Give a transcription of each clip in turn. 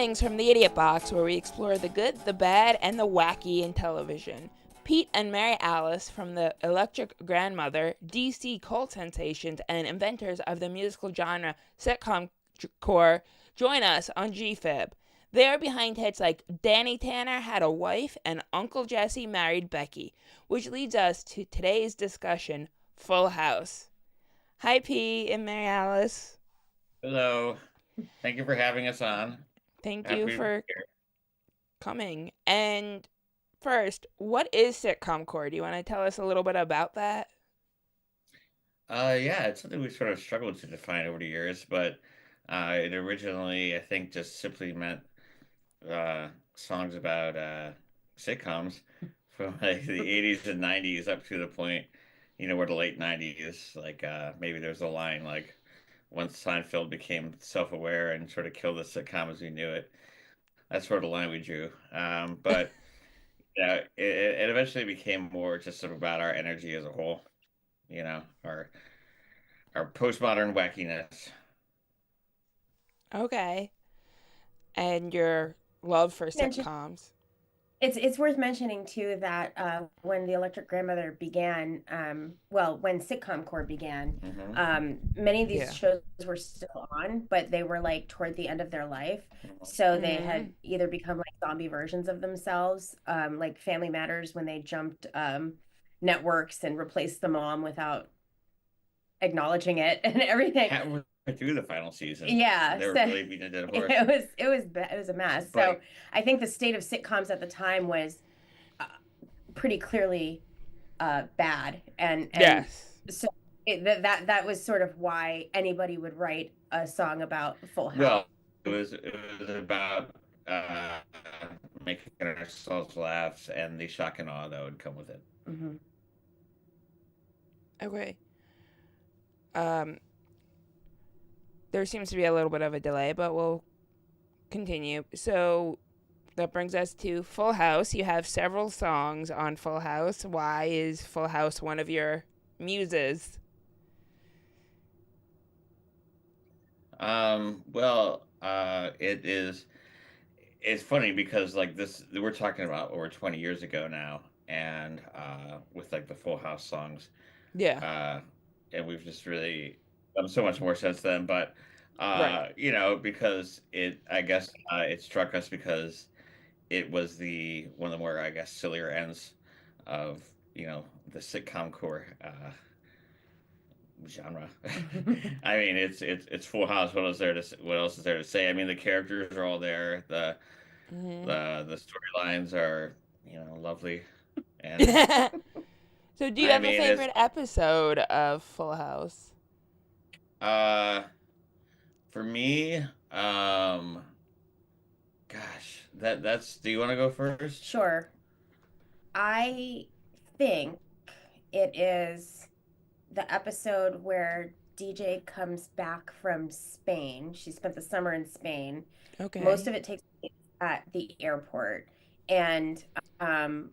Greetings from the Idiot Box, where we explore the good, the bad, and the wacky in television. Pete and Mary Alice from the Electric Grandmother, DC cult sensations, and inventors of the musical genre Sitcom-core join us on GFib. They are behind hits like Danny Tanner Had a Wife and Uncle Jesse Married Becky, which leads us to today's discussion, Full House. Hi, Pete and Mary Alice. Hello. Thank you for having us on. Thank you Happy to be for here. coming. And first, what is Sitcom-core? Do you want to tell us a little bit about that? Yeah, it's something we sort of struggled to define over the years, but it originally, I think, just simply meant songs about sitcoms from like the 80s and 90s up to the point, where the late 90s, like maybe there's a line like once Seinfeld became self-aware and sort of killed the sitcom as we knew it. That's sort of the line we drew. But yeah, it eventually became more just sort of about our energy as a whole, our postmodern wackiness. Okay. And your love for Mention sitcoms. it's worth mentioning too that when the Electric Grandmother began, when Sitcom-core began, Hmm. many of these Yeah. shows were still on, but they were like toward the end of their life, so they Mm-hmm. had either become like zombie versions of themselves, like Family Matters when they jumped networks and replaced the mom without acknowledging it and everything. Halfway through the final season, Yeah, they were so really beating a dead horse. it was a mess. So But I think the state of sitcoms at the time was uh, pretty clearly bad, and Yes. so that was sort of why anybody would write a song about Full House. well, it was about uh, making ourselves laugh and the shock and awe that would come with it. Hmm. Okay. Um, there seems to be a little bit of a delay, but we'll continue. So that brings us to Full House. You have several songs on Full House. Why is Full House one of your muses? It is. It's funny because like this, we're talking about over 20 years ago now, and with like the Full House songs, Yeah. uh, and we've just really done so much more since then. But Right. because I guess it struck us because it was the one of the more, I guess, sillier ends of the sitcom core genre. I mean, it's Full House. What else is there to say? I mean, the characters are all there. The Mm-hmm. the storylines are lovely, and So, do you I have a mean it's favorite episode of Full House? uh for me, um gosh, that's do you want to go first? Sure. I think it is the episode where DJ comes back from Spain. She spent the summer in Spain. Most Okay. of it takes place at the airport. And um,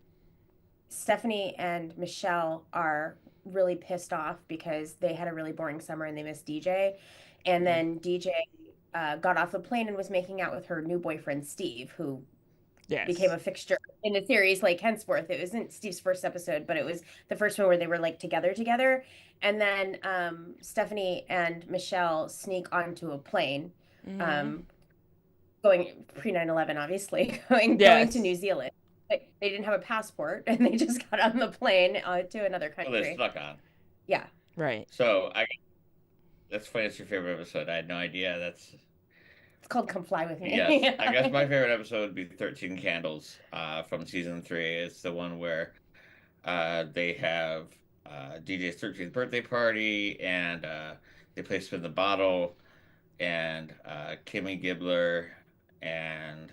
Stephanie and Michelle are really pissed off because they had a really boring summer and they missed DJ. And Mhm. then DJ got off the plane and was making out with her new boyfriend, Steve, who became Yes. a fixture in the series like henceforth. It wasn't Steve's first episode, but it was the first one where they were like together. And then Stephanie and Michelle sneak onto a plane, Mm-hmm. um, going pre 9/11, obviously, going to New Yes. Zealand. They didn't have a passport and they just got on the plane to another Well, they're country. stuck on. Yeah, Right. So I That's funny. It's your favorite episode. I had no idea. That's it's called Come Fly With Yes. Me. I guess my favorite episode would be 13 Candles from season three. It's the one where they have DJ's 13th birthday party, and they play Spin the Bottle, and Kimmy Gibbler and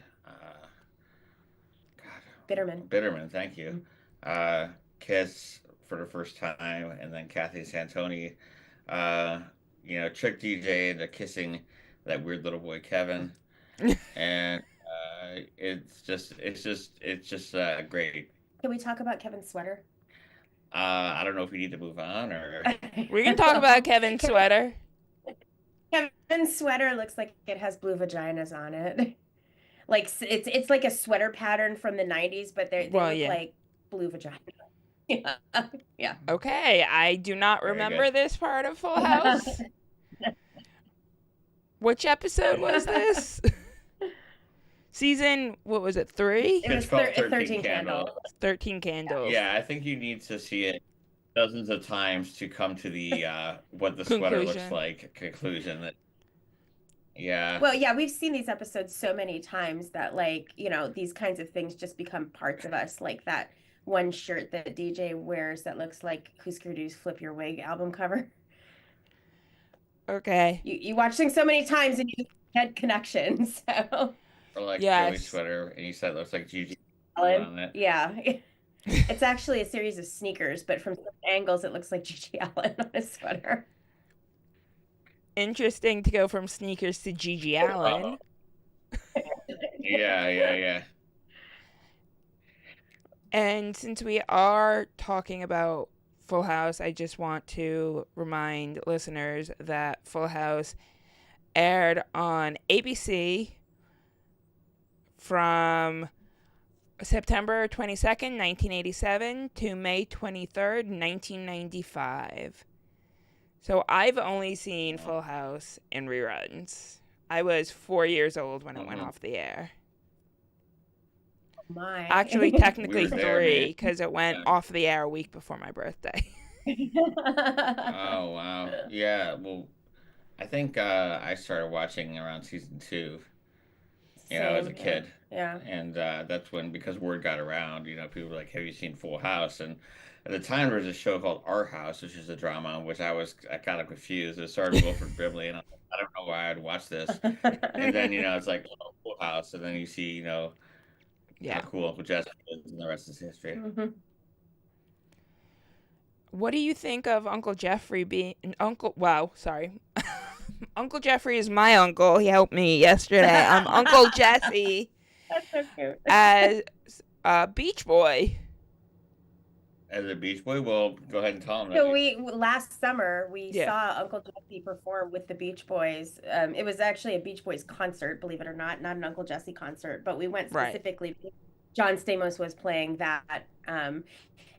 Bitterman. Bitterman, thank you, uh, kiss for the first time, and then Kathy Santoni, uh, trick DJ into kissing that weird little boy Kevin, and it's just great. Can we talk about Kevin's sweater? I don't know if we need to move on or We can talk about Kevin's Kevin, sweater. Kevin's sweater looks like it has blue vaginas on it. Like it's like a sweater pattern from the 90s, but they Well, look yeah. like blue vagina. Yeah. Yeah. Okay, I do not Very remember good. this part of Full House. Which episode was this? Season, what was it, 3? It was It's called 13 candles. 13 Candles. Yeah, I think you need to see it dozens of times to come to the what the sweater looks Conclusion. like conclusion. That yeah, Well, yeah, we've seen these episodes so many times that, like, these kinds of things just become parts of us, like that one shirt that DJ wears that looks like Husker Du's Flip Your Wig album cover. Okay. You watch things so many times and you get connections. So, or like Joey's Yes. sweater, and you said it looks like Gigi Ellen, on it. yeah. It's actually a series of sneakers, but from certain angles, it looks like Gigi Allen on his sweater. Interesting to go from sneakers to Gigi Allen. Yeah. And since we are talking about Full House, I just want to remind listeners that Full House aired on ABC from September 22nd, 1987 to May 23rd, 1995. So I've only seen Full House in reruns. I was 4 years old when it went off the air. My. Actually, technically We were there, 3, man. because it went Yeah. off the air a week before my birthday. Oh wow. Yeah. Well, I think I started watching around season 2. As a Same, kid. Yeah. And that's when, because word got around, people were like, "Have you seen Full House?" And at the time, there was a show called Our House, which is a drama, which I kind of confused. It started Wilford Brimley, and I don't know why I'd watch this. And then, it's like, oh, Full House, and then you see, how cool Uncle Jesse is, and the rest is history. Mhm. What do you think of Uncle Jeffrey being Uncle Jeffrey is my uncle. He helped me yesterday. Uncle Jesse That's so cute. as Beach Boy. As a Beach Boy, well, go ahead and tell him. So last summer we Yeah. saw Uncle Jesse perform with the Beach Boys. It was actually a Beach Boys concert, believe it or not an Uncle Jesse concert, but we went specifically. Right. John Stamos was playing that, and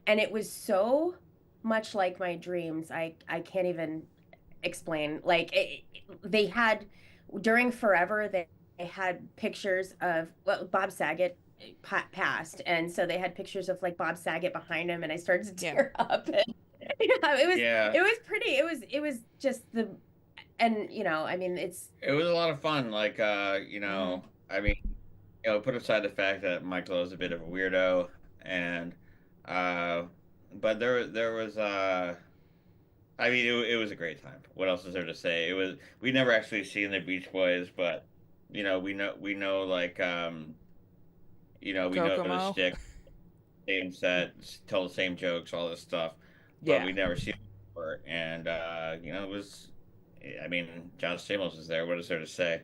it was so much like my dreams. I can't even explain. Like they had during Forever, they had pictures of Bob Saget passed, and so they had pictures of like Bob Saget behind him, and I started to tear up. And, it was pretty. It was just it was a lot of fun. Like put aside the fact that Michael is a bit of a weirdo, and but there was it was a great time. What else is there to say? We never actually seen the Beach Boys, but we know like we know the shtick, same set, tell the same jokes, all this stuff, but we never seen it before. And it was, John Stamos was there. What is there to say?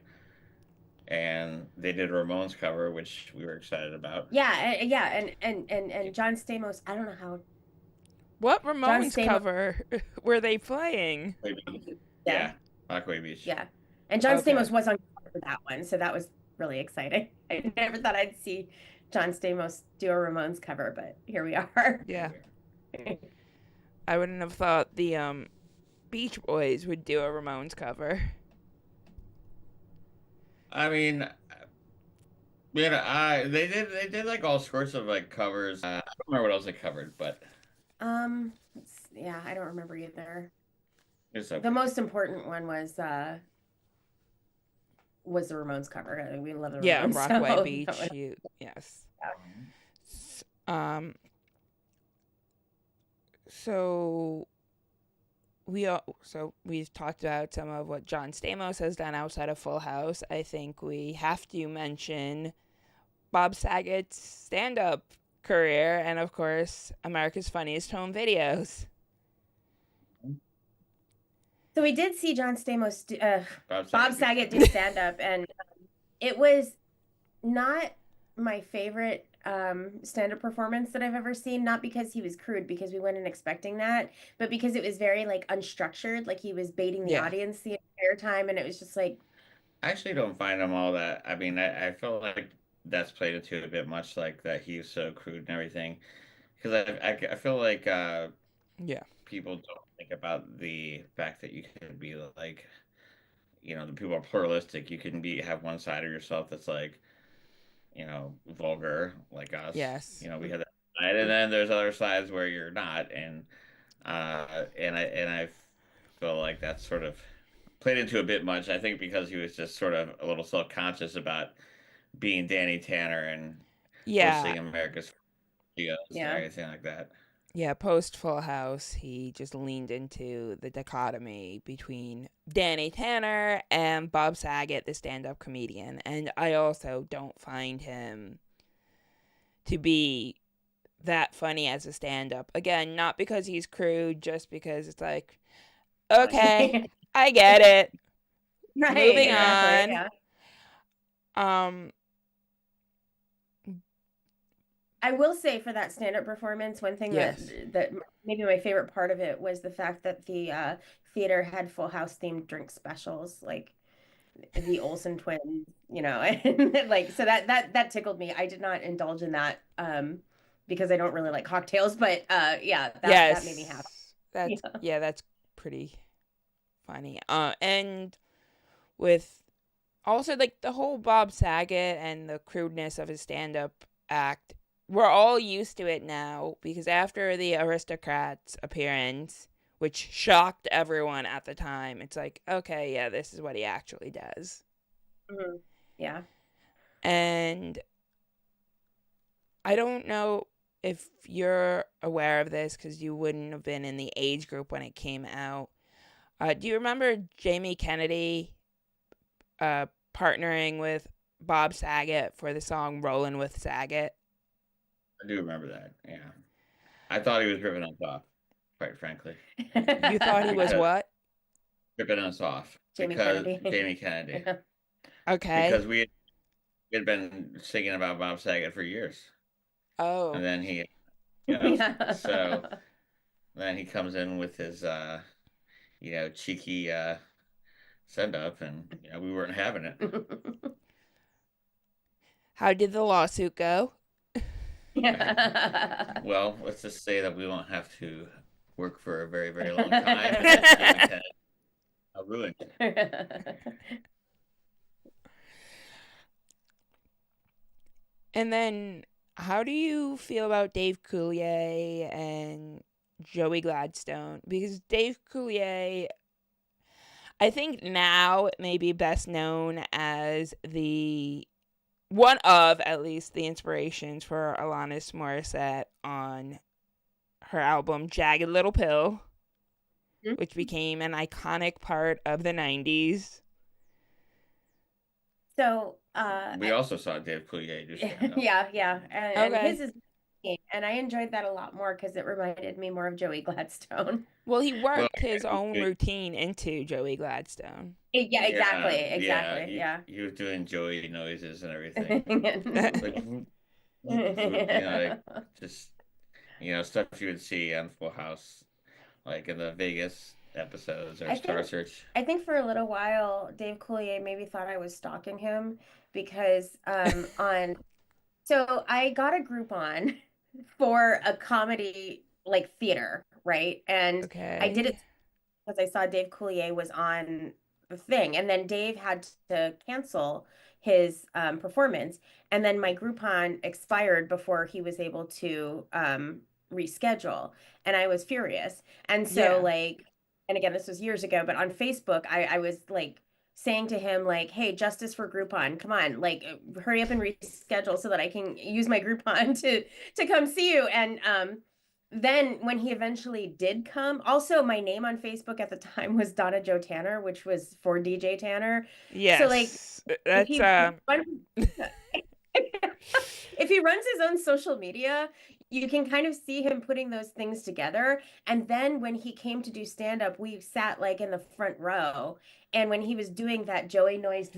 And they did a Ramones cover, which we were excited about. Yeah, and John Stamos. I don't know how. What Ramones cover were they playing? Yeah, Rockaway Beach. Yeah, and John Stamos was on cover for that one, so that was really exciting. I never thought I'd see John Stamos do a Ramones cover, but here we are. Yeah. I wouldn't have thought the Beach Boys would do a Ramones cover. They did like all sorts of like covers. I don't remember what else they covered, but I don't remember either. Okay. The most important one was the Ramones cover. We love the Ramones. Yeah, Rockaway Beach. Yes. Yeah. So we've talked about some of what John Stamos has done outside of Full House. I think we have to mention Bob Saget's stand-up career, and of course, America's Funniest Home Videos. So we did see John Stamos, Bob Saget do stand-up, and it was not my favorite stand-up performance that I've ever seen. Not because he was crude, because we went in expecting that, but because it was very like unstructured. Like he was baiting the audience the entire time, and it was just like, I actually don't find him all that. I mean, I feel like that's played into a bit much, like that he's so crude and everything. Because I feel like Yeah. people don't think about the fact that you can be like, the people are pluralistic. You can have one side of yourself that's like, vulgar like us. Yes. We have that side, and then there's other sides where you're not, and I feel like that's sort of played into a bit much. I think because he was just sort of a little self conscious about being Danny Tanner and Yeah. hosting America's Studios and Yeah. everything like that. Yeah, post Full House, he just leaned into the dichotomy between Danny Tanner and Bob Saget, the stand up comedian. And I also don't find him to be that funny as a stand up. Again, not because he's crude, just because it's like, okay, Funny. I get it. Right, Moving exactly. on. Yeah. Um, I will say for that stand-up performance, one thing that yes. that maybe my favorite part of it was the fact that the theater had Full House themed drink specials, like the Olsen twins, and like so that tickled me. I did not indulge in that because I don't really like cocktails, but yeah, that made me happy. Yes. That's, Yeah. yeah, that's pretty funny. And with also like the whole Bob Saget and the crudeness of his stand-up act, we're all used to it now because after the Aristocrats appearance, which shocked everyone at the time, it's like, okay, yeah, this is what he actually does. Mhm. Yeah. And I don't know if you're aware of this because you wouldn't have been in the age group when it came out. Do you remember Jamie Kennedy uh, partnering with Bob Saget for the song "Rollin' with Saget"? I do remember that. Yeah, I thought he was ripping us off, quite frankly, You thought he was because what? ripping us off Jamie because Kennedy. Jamie Kennedy, Yeah. Okay. because we had been singing about Bob Saget for years, and Oh, then he, so Yeah. then he comes in with his, cheeky send up, and we weren't having it. how did the lawsuit go? I, Yeah. well, let's just say that we won't have to work for a very, very long time, and that Jamie Kennedy ruined it. And then, how do you feel about Dave Coulier and Joey Gladstone? Because Dave Coulier, I think now may be best known as the one of at least the inspirations for Alanis Morissette on her album Jagged Little Pill, which became an iconic part of the 90s. So, We also saw Dave Coulier do stand up. yeah, and his Okay. is, and I enjoyed that a lot more because it reminded me more of Joey Gladstone. Well, he Well, worked his yeah, own routine into Joey Gladstone. Yeah, exactly, yeah, exactly, yeah. he was doing Joey noises and everything, like like just stuff you would see on Full House, like in the Vegas episodes or I Star think Search. I think for a little while Dave Coulier maybe thought I was stalking him because on so I got a Groupon for a comedy like theater, right? And I did Okay. it because I saw Dave Coulier was on the thing, and then Dave had to cancel his performance, and then my Groupon expired before he was able to reschedule, and I was furious. And so Yeah. like, and again, this was years ago, but on Facebook, I was like saying to him like, "Hey, justice for Groupon, come on, like, hurry up and reschedule so that I can use my Groupon to come see you." And then when he eventually did come, also my name on Facebook at the time was Donna Joe Tanner, which was for DJ Tanner. So like Yes. if That's he if he runs his own social media, you can kind of see him putting those things together. And then when he came to do stand up, we sat like in the front row. And when he was doing that Joey noise,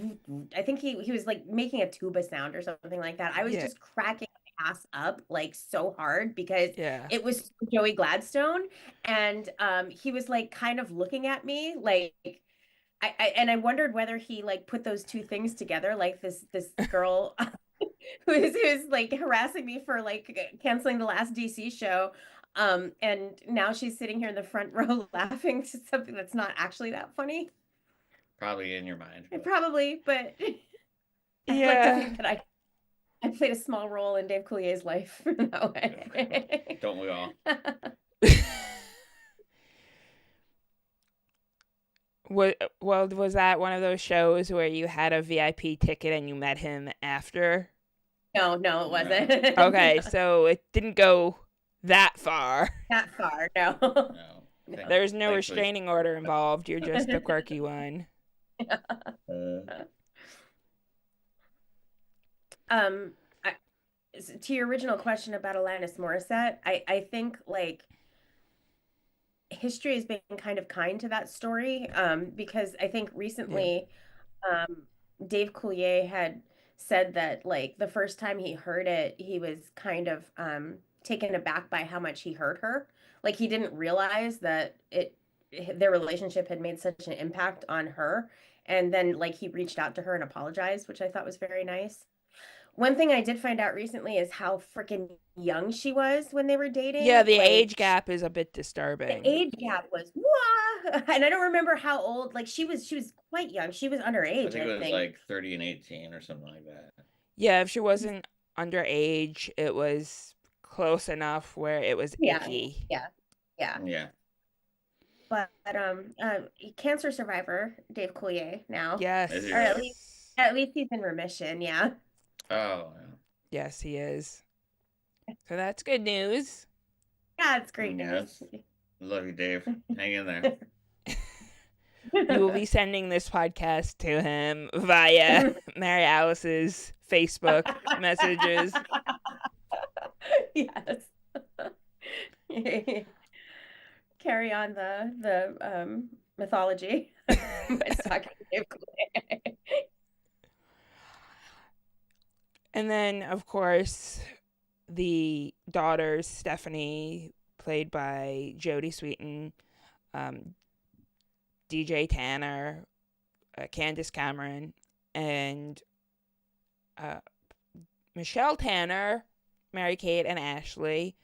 I think he was like making a tuba sound or something like that. I was yeah. just cracking my ass up like so hard because Yeah. it was Joey Gladstone. And he was like kind of looking at me like I wondered whether he like put those two things together, like this girl who's like harassing me for like canceling the last DC show. And now she's sitting here in the front row laughing to something that's not actually that funny. Probably in your mind. Probably, but I'd like to think that I played a small role in Dave Coulier's life in that way. Don't we all? Was that one of those shows where you had a VIP ticket and you met him after? No, it wasn't. Okay, so it didn't go that far. That far, no. No. There's no restraining order involved. You're just the quirky one. To your original question about Alanis Morissette, I think like history has been kind of kind to that story, because I think recently Dave Coulier had said that like the first time he heard it, he was kind of taken aback by how much he hurt her. Like he didn't realize that their relationship had made such an impact on her. And then like he reached out to her and apologized, which I thought was very nice. One thing I did find out recently is how freaking young she was when they were dating. Yeah, the age gap is a bit disturbing. The age gap was wah! And I don't remember how old. Like she was quite young. She was underage. I think it was like 30 and 18 or something like that. Yeah, if she wasn't underage, it was close enough where it was icky. Yeah. But cancer survivor Dave Coulier now. Yes. Or at least he's in remission. Yeah. Oh. Yes, he is. So that's good news. Yeah, it's great news. Love you, Dave. Hang in there. We will be sending this podcast to him via Mary Alice's Facebook messages. Yes. Carry on the mythology. And then, of course, the daughters, Stephanie, played by Jodie Sweetin, DJ Tanner, Candace Cameron, and Michelle Tanner, Mary-Kate, and Ashley,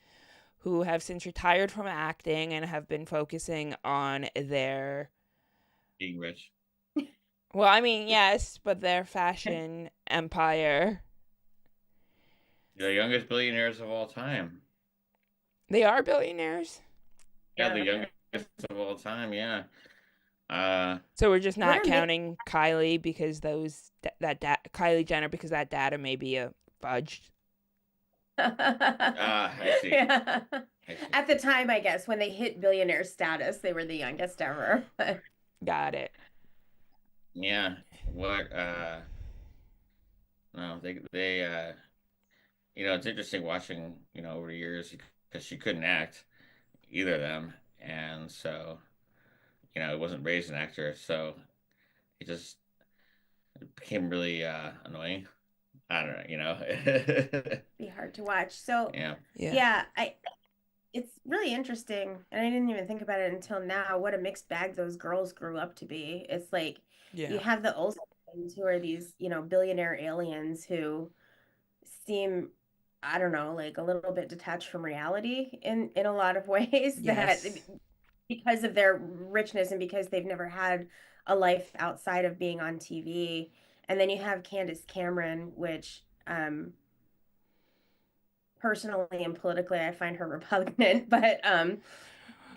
who have since retired from acting and have been focusing on their... being rich. Well, I mean, yes, but their fashion empire. The youngest billionaires of all time. They are billionaires? Yeah, the youngest of all time, yeah. So we're just not counting Kylie because Kylie Jenner, because that data may be fudged. I see. Yeah. At the time, I guess, when they hit billionaire status, they were the youngest ever. Got it. Yeah. What? No, they it's interesting watching, over the years, because she couldn't act, either of them, and so, it wasn't raised an actor, so it became really annoying. I don't know, Be hard to watch. So yeah, it's really interesting, and I didn't even think about it until now. What a mixed bag those girls grew up to be. It's like you have the Olsens, who are these, billionaire aliens who seem, I don't know, like a little bit detached from reality in a lot of ways. Yes. That because of their richness and because they've never had a life outside of being on TV. And then you have Candace Cameron, which personally and politically I find her repugnant, but and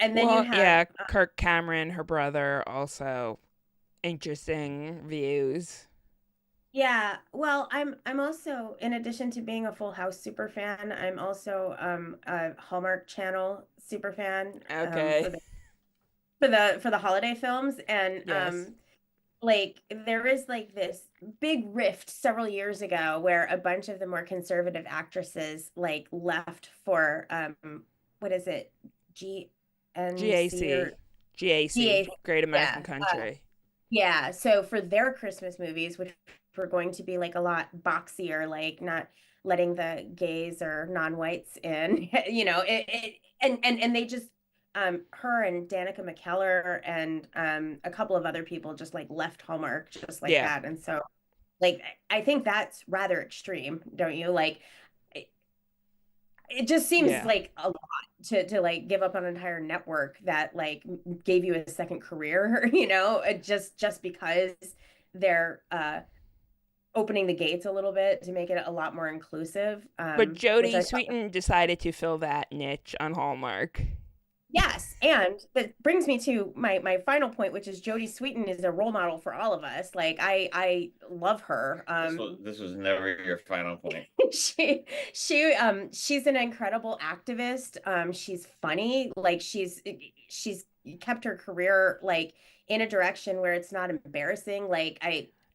then you have Kirk Cameron, her brother, also interesting views. Yeah, well, I'm also, in addition to being a Full House super fan, I'm also a Hallmark Channel super fan. Okay. For the holiday films, and Yes. like there is like this big rift several years ago where a bunch of the more conservative actresses like left for what is it? GAC, Great American Country. Yeah, so for their Christmas movies, which were going to be like a lot boxier, like not letting the gays or non-whites in, and they just her and Danica McKellar and a couple of other people just like left Hallmark just like Yeah. that. And so like I think that's rather extreme, don't you? Like it just seems Yeah. like a lot to like give up on an entire network that like gave you a second career, you know, just because they're opening the gates a little bit to make it a lot more inclusive, But which Jodie I thought. Sweetin decided to fill that niche on Hallmark. Yes, and that brings me to my final point, which is Jodie Sweetin is a role model for all of us. Like I love her. This was never your final point. she she's an incredible activist. She's funny. Like she's kept her career like in a direction where it's not embarrassing. Like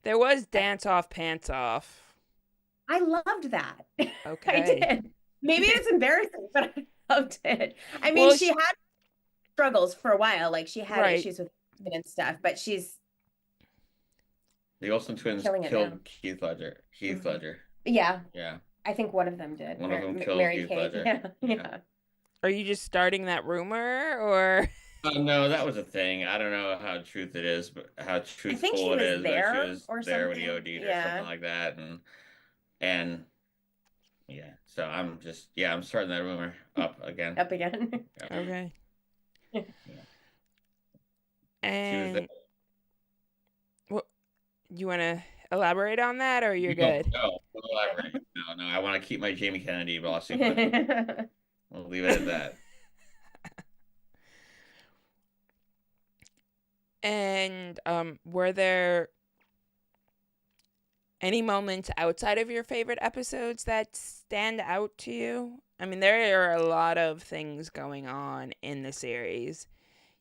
There was I, Dance Off Pants Off. I loved that. I Okay. did. Maybe it's embarrassing, but I loved it. I mean, Well, she had struggles for a while. Like she had right. issues with and stuff, but she's The Olsen twins killing it now. killed Keith Ledger. Heath Mhm. Ledger. Yeah, Yeah. I think one of them did. One of them killed Mary Heath Kate. Ledger. Yeah, Yeah. yeah. Are you just starting that rumor or? No, that was a thing. I don't know how truth it is, but how I think she truthful it was is, but she there was or there when he something. OD'd or Yeah. something like that, and yeah. So I'm starting that rumor up again. Up again. Yep. Okay. Yeah. She was there. And what you want to elaborate on that, or you're No, good? no, don't elaborate. No. I want to keep my Jamie Kennedy lawsuit, but we'll leave it at that. And were there any moments outside of your favorite episodes that stand out to you? I mean, there are a lot of things going on in the series.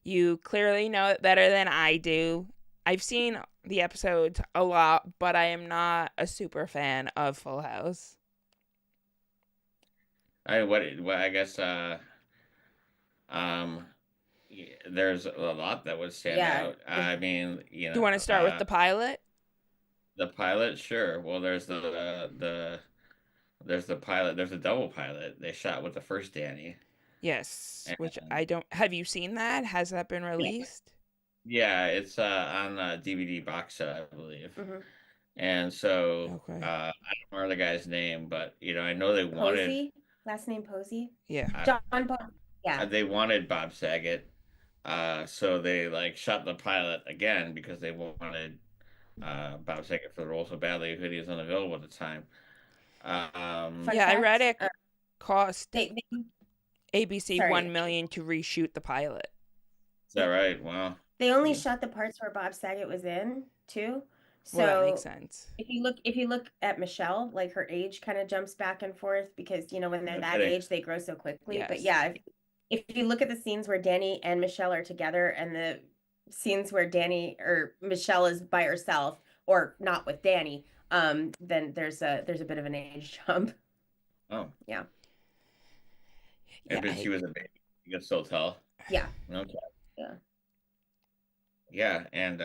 You clearly know it better than I do. I've seen the episodes a lot, but I am not a super fan of Full House. I guess um there's a lot that would stand Yeah. out. I mean, Do you want to start with the pilot? the pilot, sure. Well, there's the pilot. There's a double pilot they shot with the first Danny. Yes, which And I don't. Have you seen that? Has that been released? yeah, it's on DVD box set, I believe. Mhm. And so Okay. I don't remember the guy's name, but I know they wanted Posey, last name Posey. Yeah. John Paul. Yeah. they wanted Bob Saget. So they like shot the pilot again because they wanted Bob Saget for the role so badly, but he was unavailable at the time. Fun Yeah, I read fact, it cost they ABC sorry. 1 million to reshoot the pilot. Is that right? Wow. They only Yeah. shot the parts where Bob Saget was in too. Well, that So makes sense. if you look at Michelle, like her age kind of jumps back and forth because you know when they're No that kidding. age they grow so quickly. But Yes. yeah, if you look at the scenes where Danny and Michelle are together and the scenes where Danny or Michelle is by herself or not with Danny, then there's a bit of an age jump. Oh. Yeah. Yeah, but she was a baby. You can still tell. Yeah. Okay. Yeah. Yeah, and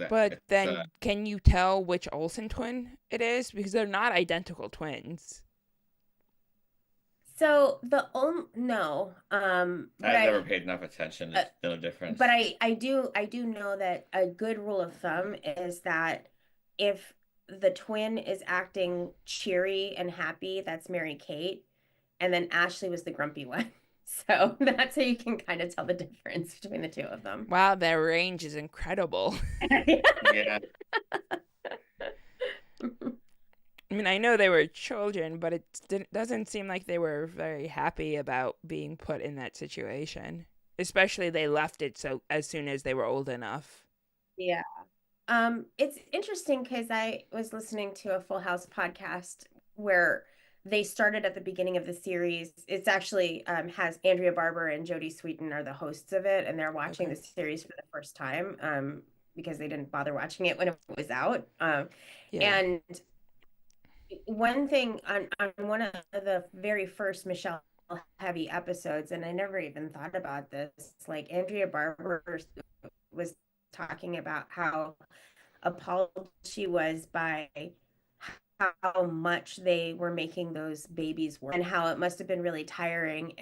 But then, can you tell which Olsen twin it is? Because they're not identical twins. So the only no, but I've never paid enough attention to know the difference. but I do know that a good rule of thumb is that if the twin is acting cheery and happy, that's Mary Kate, and then Ashley was the grumpy one. So that's how you can kind of tell the difference between the two of them. Wow, their range is incredible. Yeah. I mean, I know they were children, but it doesn't seem like they were very happy about being put in that situation. Especially they left it so as soon as they were old enough. Yeah. It's interesting because I was listening to a Full House podcast where they started at the beginning of the series. It's actually has Andrea Barber and Jodie Sweetin are the hosts of it, and they're watching Okay. the series for the first time because they didn't bother watching it when it was out. Yeah. And one thing on one of the very first Michelle heavy episodes, and I never even thought about this, like Andrea Barber was talking about how appalled she was by how much they were making those babies work and how it must have been really tiring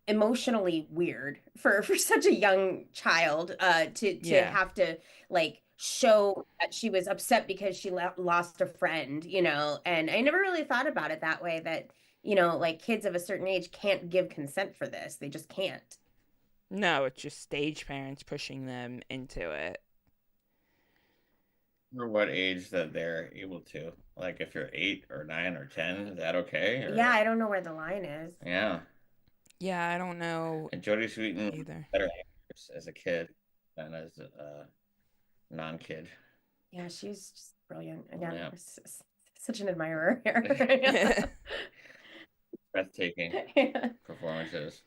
emotionally weird for such a young child to Yeah. have to like show that she was upset because she lost a friend, and I never really thought about it that way, that like kids of a certain age can't give consent for this. They just can't. No, it's just stage parents pushing them into it. For what age that they're able to. Like if you're 8 or 9 or 10, is that okay? Yeah, Or I don't know where the line is. yeah. Yeah, I don't know And Jodie Sweetin either. better actress as a kid than as a non-kid. Yeah, she's just brilliant. Again, Yeah. such an admirer here. Breathtaking performances.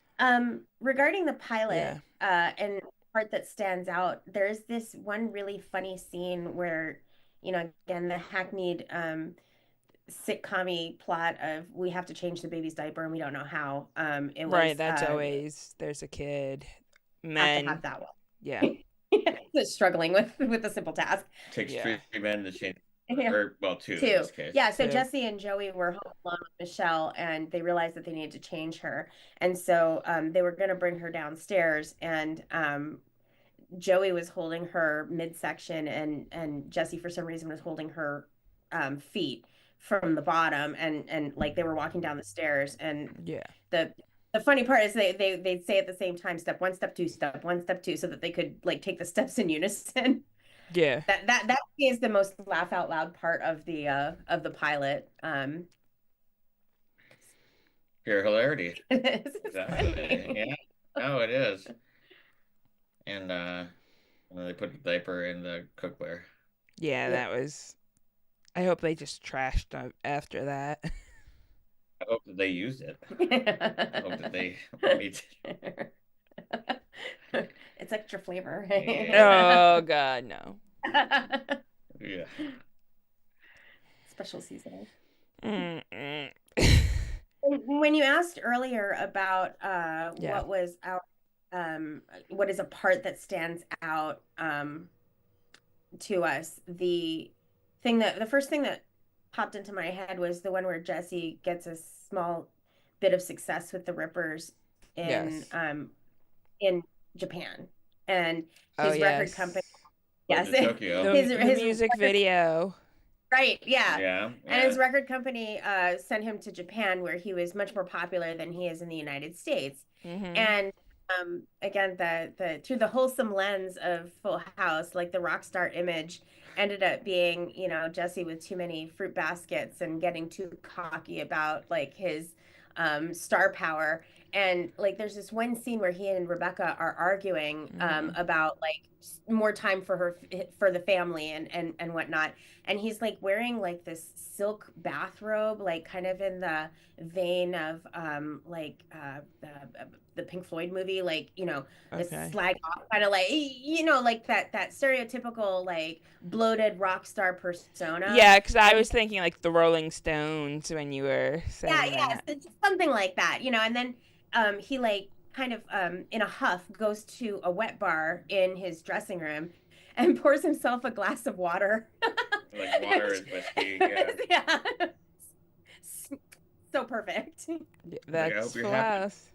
Regarding the pilot, Yeah. and the part that stands out, there's this one really funny scene where, again, the hackneyed sitcom plot of we have to change the baby's diaper and we don't know how. It Right, was that's always there's a kid. have to Men. have that Yeah. one. Struggling with a simple task. Takes Yeah. 3 men to change, Yeah. or well, two in Two. this case. Yeah, so Two. Jesse and Joey were home alone with Michelle, and they realized that they needed to change her. And so they were going to bring her downstairs, and Joey was holding her midsection, and Jesse, for some reason, was holding her feet from the bottom, and like they were walking down the stairs. And Yeah. the funny part is they'd say at the same time, step one, step two, step one, step two, so that they could like take the steps in unison. Yeah. That is the most laugh out loud part of the pilot. Pure hilarity. It's Exactly. funny. Yeah. No, it is. And then they put the diaper in the cookware. Yeah, Yeah. that was. I hope they just trashed after that. I hope that they used it. I hope that they made it. It's extra flavor. Oh God, no. Yeah. Special seasoning. Mm-mm. When you asked earlier about Yeah. what was our what is a part that stands out to us, the first thing that popped into my head was the one where Jesse gets a small bit of success with the Rippers Yes. in Japan, and Oh his record yes. company. Went Yes, to Tokyo. The music video. right, yeah. Yeah. And his record company sent him to Japan, where he was much more popular than he is in the United States. Mm-hmm. And again, the through the wholesome lens of Full House, like the rock star image ended up being, Jesse with too many fruit baskets and getting too cocky about like his star power. And like there's this one scene where he and Rebecca are arguing about like more time for the family and whatnot. And he's like wearing like this silk bathrobe, like kind of in the vein of the Pink Floyd movie, like the slag off kind of like like that stereotypical like bloated rock star persona. Yeah, because I was thinking like the Rolling Stones when you were saying that. It's something like that, and then he like kind of in a huff goes to a wet bar in his dressing room and pours himself a glass of water. Like water is whiskey. Yeah. Yeah. So perfect. Yeah, that's I hope you're Full happy. House.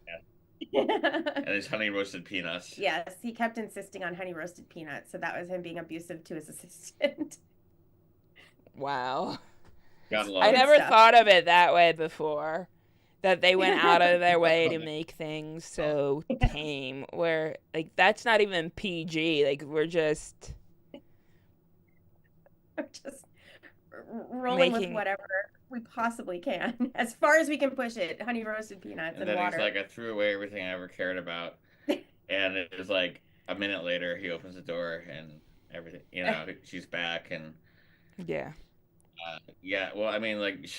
And his honey roasted peanuts. Yes, he kept insisting on honey roasted peanuts, so that was him being abusive to his assistant. Wow. I never thought of it that way before. That they went out of their way to make things so tame, where like that's not even PG. Like we're just rolling with whatever we possibly can, as far as we can push it. Honey roasted peanuts and then water. He's like, I threw away everything I ever cared about, and it was like a minute later he opens the door and everything. She's back and yeah. Yeah. Well, I mean, like.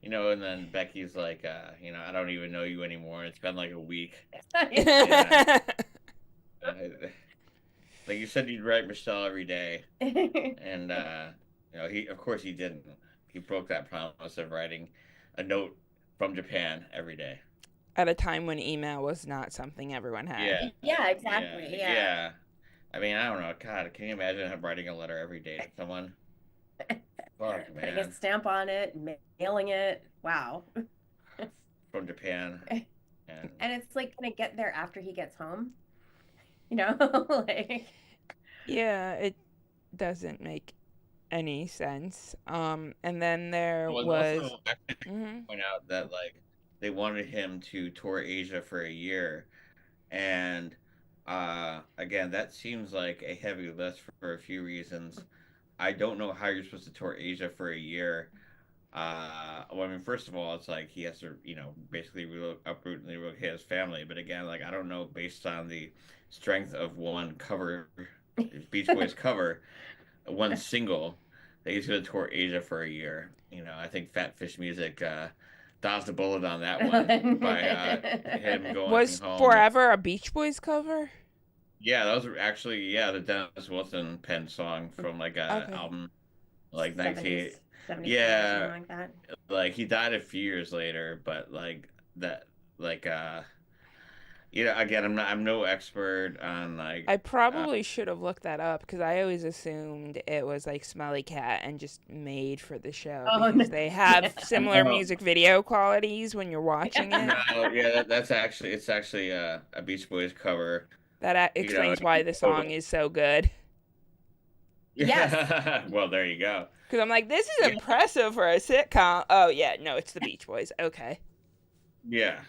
And then Becky's like, I don't even know you anymore. It's been like a week. Yeah. Like you said, you'd write Michelle every day, and of course he didn't. He broke that promise of writing a note from Japan every day. At a time when email was not something everyone had. Yeah. Yeah, exactly. Yeah. I mean, I don't know. God, can you imagine him writing a letter every day to someone? Fuck, man. Putting a stamp on it, mailing it. Wow. From Japan. And And it's like gonna get there after he gets home, you know? Like, Yeah, it doesn't make any sense. And then there well, was. also I have to Mhm. point out that like they wanted him to tour Asia for a year, and again, that seems like a heavy lift for a few reasons. I don't know how you're supposed to tour Asia for a year. Well, I mean, first of all, it's like he has to, basically uproot and relocate his family. But again, like I don't know, based on the strength of one cover, Beach Boys cover, one single, that he's going to tour Asia for a year. I think Fat Fish Music dodged the bullet on that one by him going Was home. Forever a Beach Boys cover? Yeah, that was actually the Dennis Wilson penned song from like a Okay. album like 19. 70s, 74 or something Yeah, like that. like he died a few years later, but like that, like again, I'm no expert on like I probably should have looked that up because I always assumed it was like Smelly Cat and just made for the show Oh, because no. they have Yeah. similar no, music video qualities when you're watching it. no, yeah, that's actually it's actually a Beach Boys cover. That You explains why the song is so good. Yes. Yeah. Well, there you go. Because I'm like, this is Yeah, impressive for a sitcom. Oh, yeah, no, it's the Beach Boys. Okay. yeah.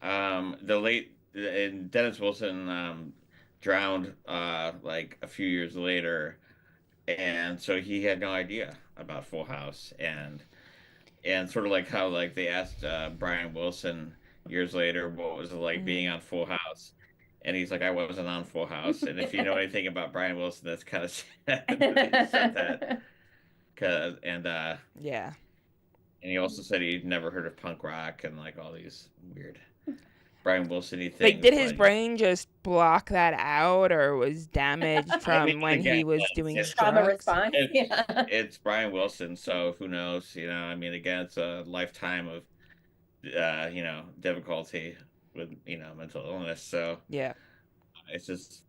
The late and Dennis Wilson drowned like a few years later, and so he had no idea about Full House, and sort of like how like they asked Brian Wilson years later what was it like being Mm, on Full House, and he's like, I wasn't on Full House. And if you know anything about Brian Wilson, that's kind of sad that he said that. Cause yeah. and he also said he'd never heard of punk rock and like all these weird Brian Wilson-y Like, things, did his but brain just block that out or was damaged I mean, from when again, he was it's doing it's Trauma drugs? response. it's, Yeah. it's Brian Wilson, so who knows? I mean, again, it's a lifetime of difficulty with mental illness. So Yeah. it's just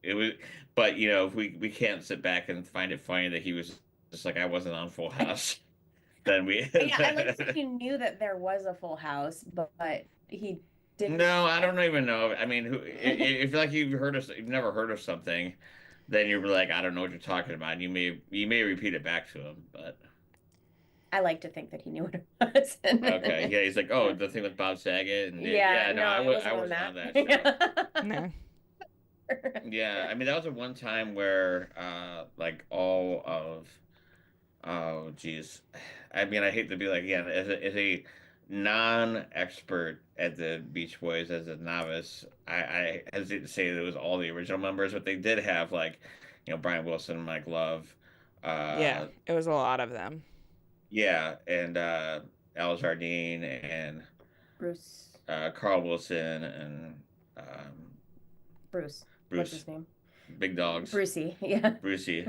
it was, but if we can't sit back and find it funny that he was just like I wasn't on Full House, then we. Yeah, I like that he knew that there was a Full House, but he didn't. No, I don't even know. I mean, if like you've never heard of something, then you're like, I don't know what you're talking about. And you may repeat it back to him, but I like to think that he knew what it was. okay, yeah, he's like, oh, the thing with Bob Saget, and Yeah, no, no, I I was wasn't I on wasn't on that that. show. No. Yeah, I mean that was the one time where like all of oh geez. I mean I hate to be like again as a non-expert at the Beach Boys as a novice, I hesitate to say that it was all the original members, but they did have like, Brian Wilson, Mike Love, Yeah, uh it was a lot of them. yeah, and Al Jardine and Bruce. Carl Wilson and Bruce. What's Bruce his name? Big Dogs. Brucey. Yeah. Brucey,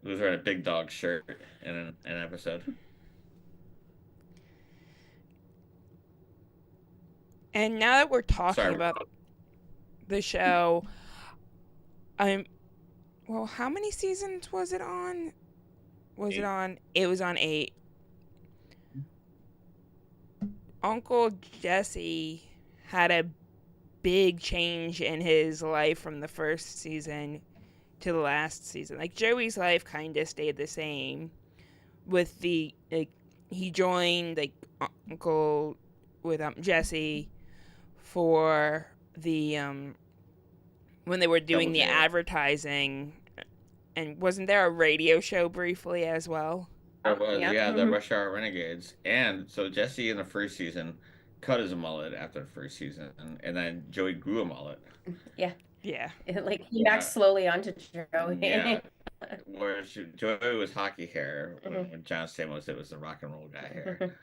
who was wearing a big dog shirt in an episode. And now that we're talking Sorry, about the show, I'm. Well, how many seasons was it on? Was it 8. on? It was on 8. Uncle Jesse had a big change in his life from the first season to the last season. Like Joey's life kind of stayed the same with the like he joined like Uncle with Jesse for the when they were doing Double the J. advertising, and wasn't there a radio show briefly as well? There was, Yeah. yeah, the Rush Hour Renegades. And so Jesse in the first season cut his mullet after the first season, and then Joey grew a mullet. Yeah. Yeah. It like came back slowly onto Joey. Yeah, whereas Joey was hockey hair, Mhm. when John Stamos it was the rock and roll guy hair.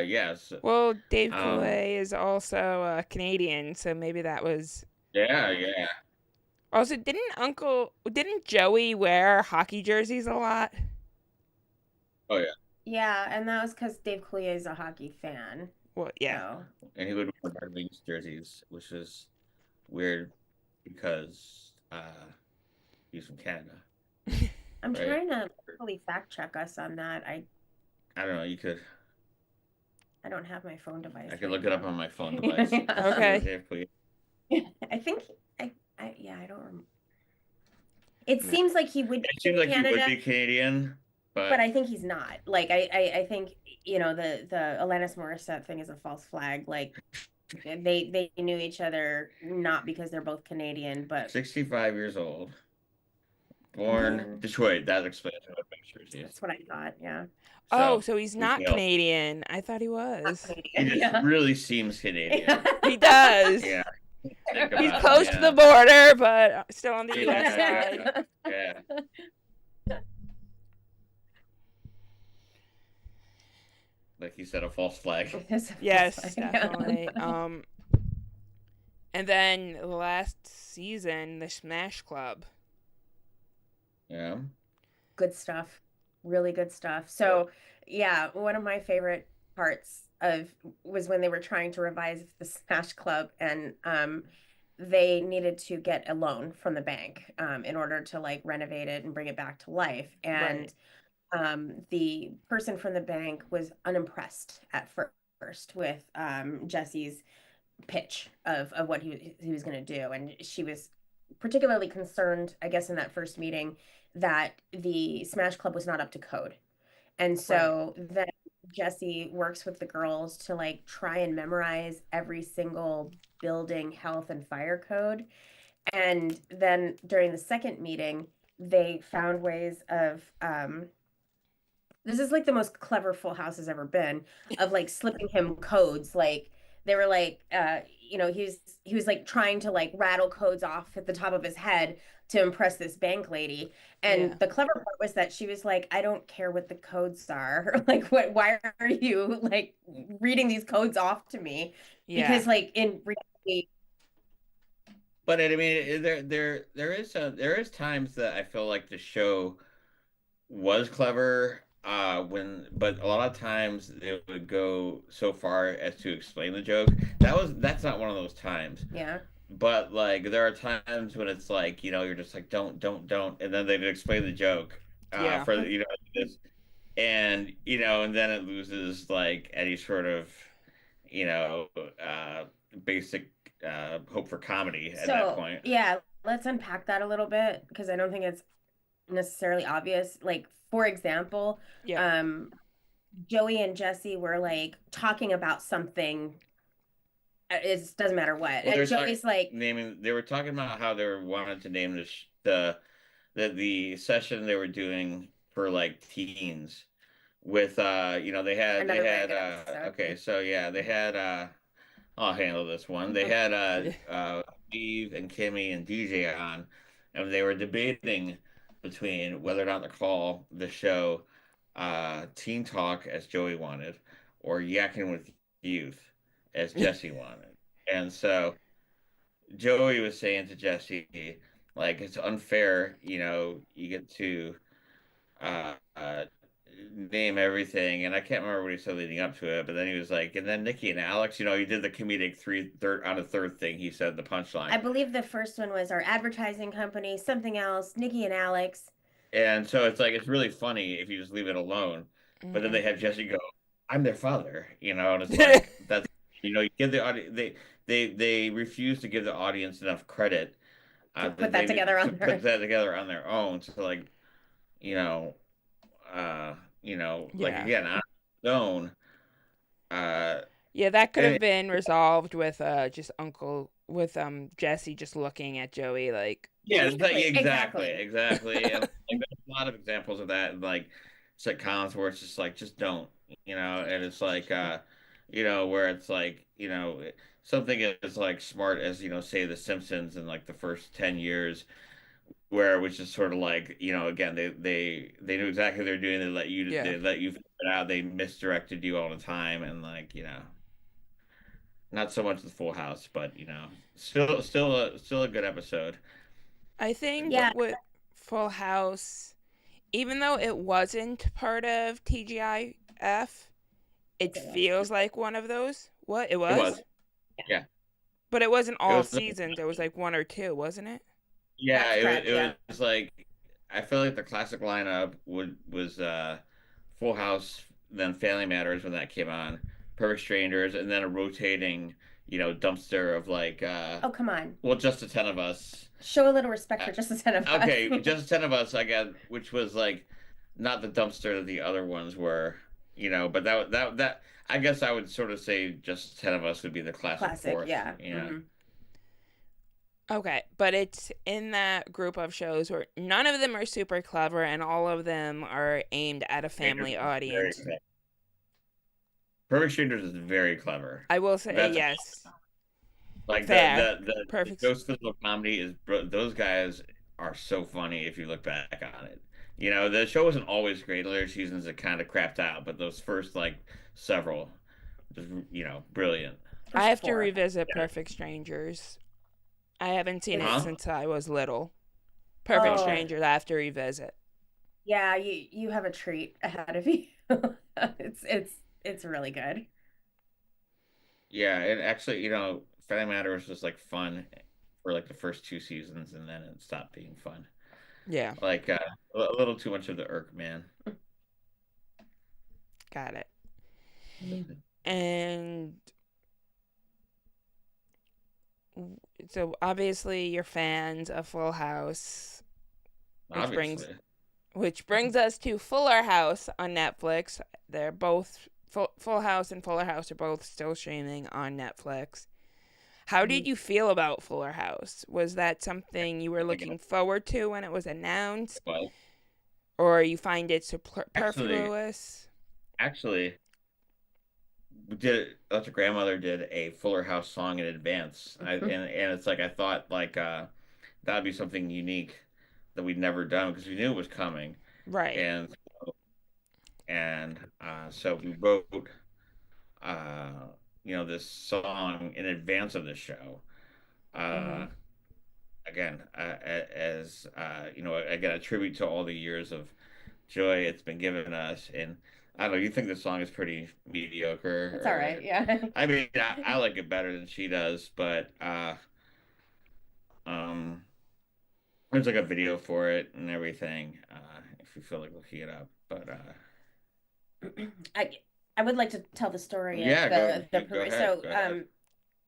Yes. Well, Dave Um, Coulier is also Canadian, so maybe that was. yeah. Also, didn't Joey wear hockey jerseys a lot? Oh yeah. Yeah, and that was because Dave Coulier is a hockey fan. Well, yeah. So And he would wear Red Wings jerseys, which is weird because he's from Canada. I'm Right. trying to really fact check us on that. I don't know, you could I don't have my phone device I can right look it up now. on my phone device. Okay. If we, I think yeah, I don't remember. It No. seems like he would it be seems like he would Canada, be Canadian, but but I think he's not. Like I think the Alanis Morissette thing is a false flag. Like they knew each other not because they're both Canadian, but 65 years old, I born mean Detroit. That explains what pictures he is. that's what I thought. Yeah, Oh, So so he's we can not help. Canadian. I thought he not was. He Canadian. just Yeah. really seems Canadian. He does. Yeah, think He's about him. close to the Yeah, border, but still on the U.S. yeah, side. yeah. Like you said, a false flag. It's a false Yes, flag. definitely. And then last season, the Smash Club. Yeah. Good stuff. Really good stuff. So, yeah, one of my favorite parts of was when they were trying to revise the Smash Club and they needed to get a loan from the bank in order to like renovate it and bring it back to life. And the person from the bank was unimpressed at first with Jesse's pitch of what he was going to do, and she was particularly concerned, I guess, in that first meeting that the Smash Club was not up to code. And Right. so then Jesse works with the girls to like try and memorize every single building health and fire code. And then during the second meeting, they found ways of this is like the most clever Full House has ever been of like slipping him codes. Like they were like, he was like trying to like rattle codes off at the top of his head to impress this bank lady. Yeah. And the clever part was that she was like, I don't care what the codes are. Like, why are you like reading these codes off to me? Yeah. Because like in reality, But I mean, there is times that I feel like the show was clever but a lot of times they would go so far as to explain the joke. That's not one of those times. yeah. But like there are times when it's like, you're just like don't, and then they'd explain the joke Yeah. for this, and then it loses like any sort of you know uh basic hope for comedy at that So point. yeah, let's unpack that a little bit because I don't think it's necessarily obvious. Like, for example, Yeah. Joey and Jesse were like talking about something. It doesn't matter what. Well, And there's like Joey's like, naming. They were talking about how they wanted to name the session they were doing for like teens with they another very had good episode. okay, so yeah, they had I'll handle this one. They had Yeah. Steve and Kimmy and DJ on, and they were debating between whether or not to call the show Teen Talk as Joey wanted, or Yakking with Youth as Jesse wanted. And so Joey was saying to Jesse, like, it's unfair, you get to uh, uh, name everything, and I can't remember what he said leading up to it, but then he was like, and then Nikki and Alex, he did the comedic third on a third thing. He said the punchline, I believe the first one was our advertising company, something else, Nikki and Alex. and so it's like it's really funny if you just leave it alone. But then they have Jesse go, "I'm their father," and it's like that's you give the audience they refuse to give the audience enough credit To that put that together to on put their that together on their own. So like you know like Yeah. again on its own. Uh, Yeah, that could and have been resolved with just Jesse just looking at Joey like Yeah, exactly, Exactly. exactly. And like, there's a lot of examples of that, like sitcoms where it's just like, just don't, and it's like, where it's like, something as like smart as, say The Simpsons in like the first 10 years, where it was just sort of like, again, they knew exactly what they're doing. yeah. They let you figure it out. They misdirected you all the time, and like, not so much the Full House, but still a good episode. I think Yeah, with Full House, even though it wasn't part of TGIF, it it was. feels like one of those. What? It It was? was, yeah. But it wasn't It all was seasons. It was like one or two, wasn't it? Yeah, That's correct. Yeah. it was like I feel like the classic lineup was Full House, then Family Matters when that came on, Perfect Strangers, and then a rotating, dumpster of Oh, come on. well, just the 10 of us. Show a little respect Uh, for just the 10 of us. okay, just the 10 of us, I guess, which was like not the dumpster that the other ones were, but that I guess I would sort of say just 10 of us would be the classic Classic, fourth, yeah. Okay, but it's in that group of shows where none of them are super clever and all of them are aimed at a family audience. Perfect Strangers is very clever. I will say That's yes. like Fair. the Perfect. ghost physical comedy is those guys are so funny if you look back on it. The show wasn't always great. Later seasons it kind of crapped out, but those first like several, just brilliant. I have to Four. revisit Perfect Strangers. I haven't seen it Huh? since I was little. Perfect Oh. Strangers, I have to revisit. Yeah, you have a treat ahead of you. It's really good. Yeah, and actually, Family Matters was like fun for like the first two seasons, and then it stopped being fun. Yeah, Like a little too much of the irk, man. got it. And so obviously you're fans of Full House, Obviously. which brings us to Fuller House on Netflix. They're both Full House and Fuller House are both still streaming on Netflix. How did you feel about Fuller House? Was that something you were looking forward to when it was announced, Well, or you find it superfluous? actually, Electric Grandmother did a Fuller House song in advance, and it's like I thought like that'd be something unique that we'd never done because we knew it was coming, Right. and so we wrote uh this song in advance of the show. Uh, Again, as again, a tribute to all the years of joy it's been given us. And I don't know, you think the song is pretty mediocre? It's all right, yeah. I mean, I like it better than she does, but um, there's like a video for it and everything. If you feel like looking it up, but I I would like to tell the story of yeah, the go premiere. ahead, So, go ahead.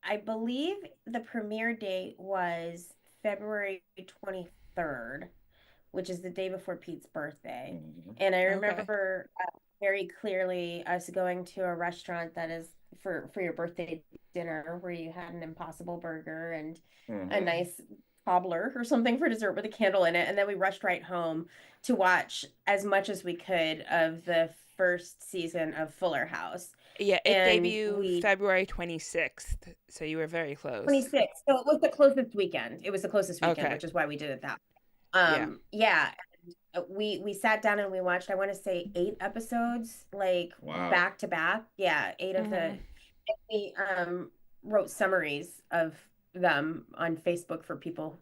I believe the premiere date was February 23rd, which is the day before Pete's birthday. Mhm. And I Okay. remember very clearly us going to a restaurant that is for your birthday dinner where you had an Impossible Burger and a Mhm. nice cobbler or something for dessert with a candle in it. And then we rushed right home to watch as much as we could of the first season of Fuller House. Yeah, it And debuted we February 26th, so you were very close. 26. So it was the closest weekend. It was the closest weekend, Okay. which is why we did it that. Yeah. Yeah. We sat down and we watched, I want to say 8 episodes, like Wow. back to back. Yeah, 8 of the. Mhm. We wrote summaries of them on Facebook for people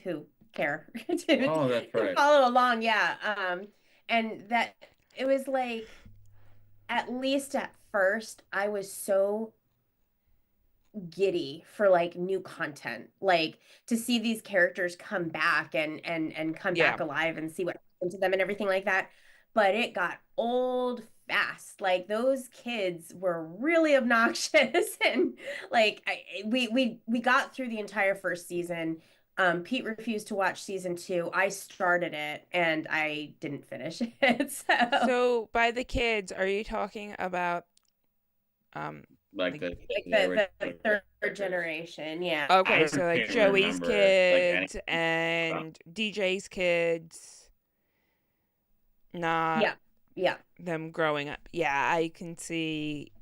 who care Oh, that's to right. follow along. Yeah. And that it was like, at least at first, I was so giddy for like new content, like to see these characters come back and come Yeah. back alive and see what happened to them and everything like that. But it got old fast. Like those kids were really obnoxious and like we got through the entire first season. Pete refused to watch season 2. I started it and I didn't finish it. So by the kids, are you talking about Like like the third generation, yeah. okay, I so like don't Joey's remember like any kids and DJ's kids, not Yeah. them growing up. Yeah, I can see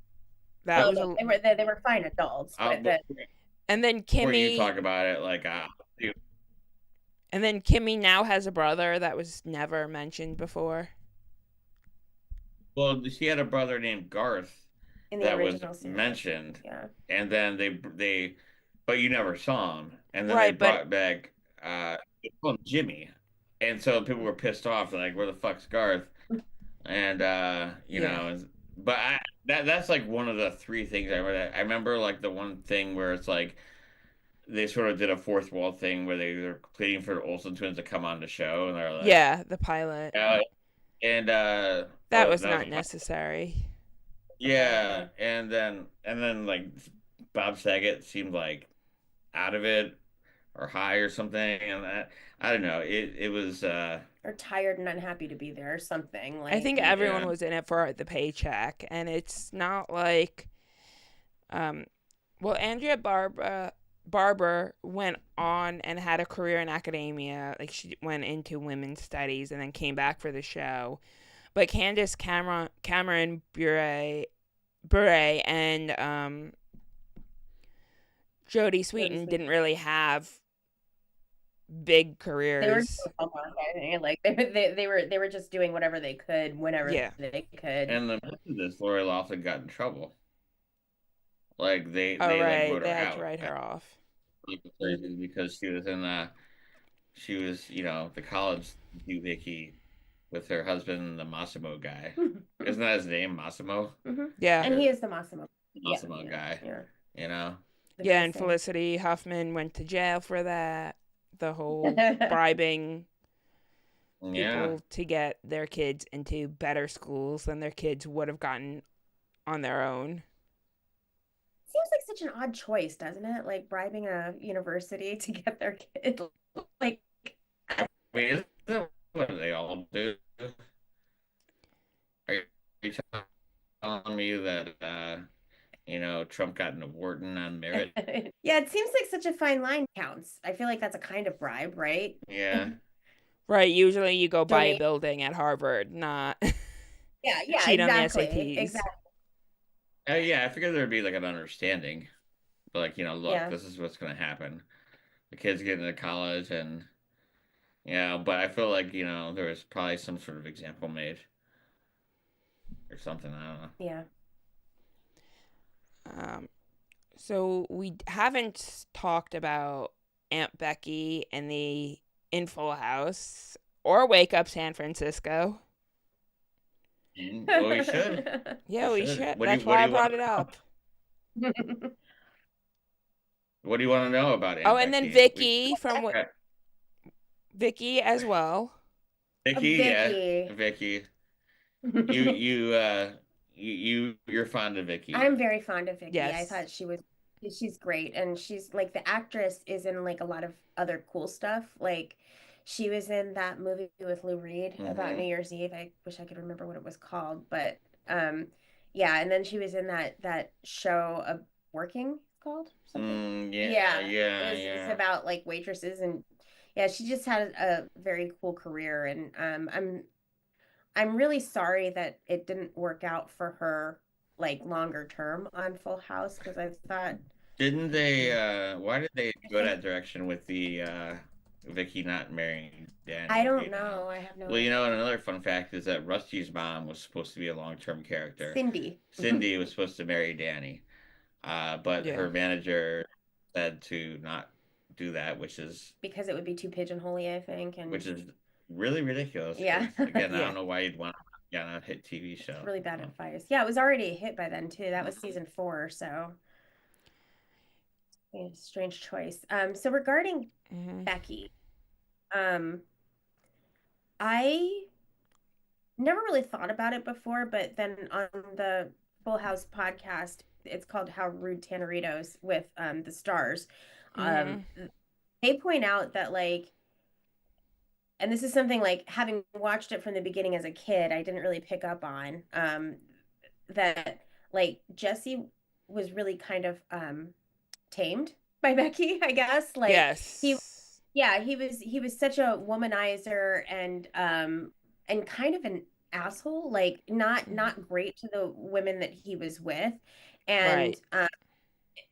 that Well, was a. they were fine adults, but And then before you Kimmy, talk about it, like and then Kimmy now has a brother that was never mentioned before. well, she had a brother named Garth in the that was original series, mentioned, yeah. and then but you never saw him, and then they Right, but brought back they called him Jimmy, and so people were pissed off, like, where the fuck's Garth? And yeah, but that's like one of the three things I read. I remember like the one thing where it's like they sort of did a fourth wall thing where they were pleading for the Olsen twins to come on the show, and they're like, yeah, the pilot. and That was that was not a pilot. necessary. Yeah, and then like Bob Saget seemed like out of it or high or something, and I don't know. It was or tired and unhappy to be there or something. I Like, think yeah. everyone was in it for the paycheck, and it's not like, um, well, Andrea Barber went on and had a career in academia. Like she went into women's studies and then came back for the show. But Cameron Bure and Jodie Jodie Sweetin Sweet. didn't really have big They were careers. just I think. Like they were just doing whatever they could whenever Yeah. they could. And the this Lori Loughlin got in trouble. Like Oh they like right, wrote they her had to out write her off. because she was in she was the college doohickey with her husband, the Massimo guy. Isn't that his name, Massimo? Hmm. Yeah. And he is the Massimo. Yeah, Massimo yeah, guy. yeah. You know? The Yeah, very and same. Felicity Huffman went to jail for that. The whole bribing Yeah. people to get their kids into better schools than their kids would have gotten on their own. Seems like such an odd choice, doesn't it? Like bribing a university to get their kid. Like, I mean, isn't that what they all do? Are you telling me that Trump got an Wharton on merit? yeah, it seems like such a fine line counts. I feel like that's a kind of bribe, right? Yeah. Right, usually you go buy a Donate. building at Harvard, not Yeah, yeah, cheat on the exactly. SATs. Exactly. Yeah, I figured there'd be like an understanding. But like, look, Yeah. this is what's gonna happen. The kids get into college and but I feel like, there was probably some sort of example made or something. I don't know. Yeah. Um, so we haven't talked about Aunt Becky and the in Full House or Wake Up San Francisco. Well, we should. Yeah, we should. should. What do That's you what why do I you want brought to it know? up. What do you want to know about Oh, Aunt and then Becky? Vicky from Okay. Vicky as well. Vicky, yeah. Vicky. Vicky. You're fond of Vicky. I'm very fond of Vicky. I Yes. thought she's great, and she's like the actress is in like a lot of other cool stuff. Like she was in that movie with Lou Reed about Mm-hmm. New Year's Eve. I wish I could remember what it was called, but yeah, and then she was in that show of Working, it's called something. Yeah, Yeah, yeah, it's yeah. about like waitresses, and yeah, she just had a very cool career, and I'm really sorry that it didn't work out for her like longer term on Full House because I thought Didn't they Yeah. why did they I go think that direction with the Vicky not marrying I Danny, do don't you know? know. I have Well, no and another fun fact is that Rusty's mom was supposed to be a long-term character. Cindy. Cindy was supposed to marry Danny. But Yeah. her manager said to not do that, Because it would be too pigeonholy, I think, and which is really ridiculous. yeah, 'Cause, again, I Yeah. don't know why you'd want to get on a hit TV it's show. really bad advice. Yeah, it was already a hit by then too. That was season 4, so yeah, strange choice. So regarding Mm-hmm. Becky, um, I never really thought about it before, but then on the Full House podcast, it's called How Rude Tanneritos with the stars. Mm-hmm. Um, they point out that like, and this is something like having watched it from the beginning as a kid, I didn't really pick up on that like Jesse was really kind of tamed by Becky, I guess. Like he Yes. yeah, he was such a womanizer and kind of an asshole, like Mm-hmm. not great to the women that he was with. And Right.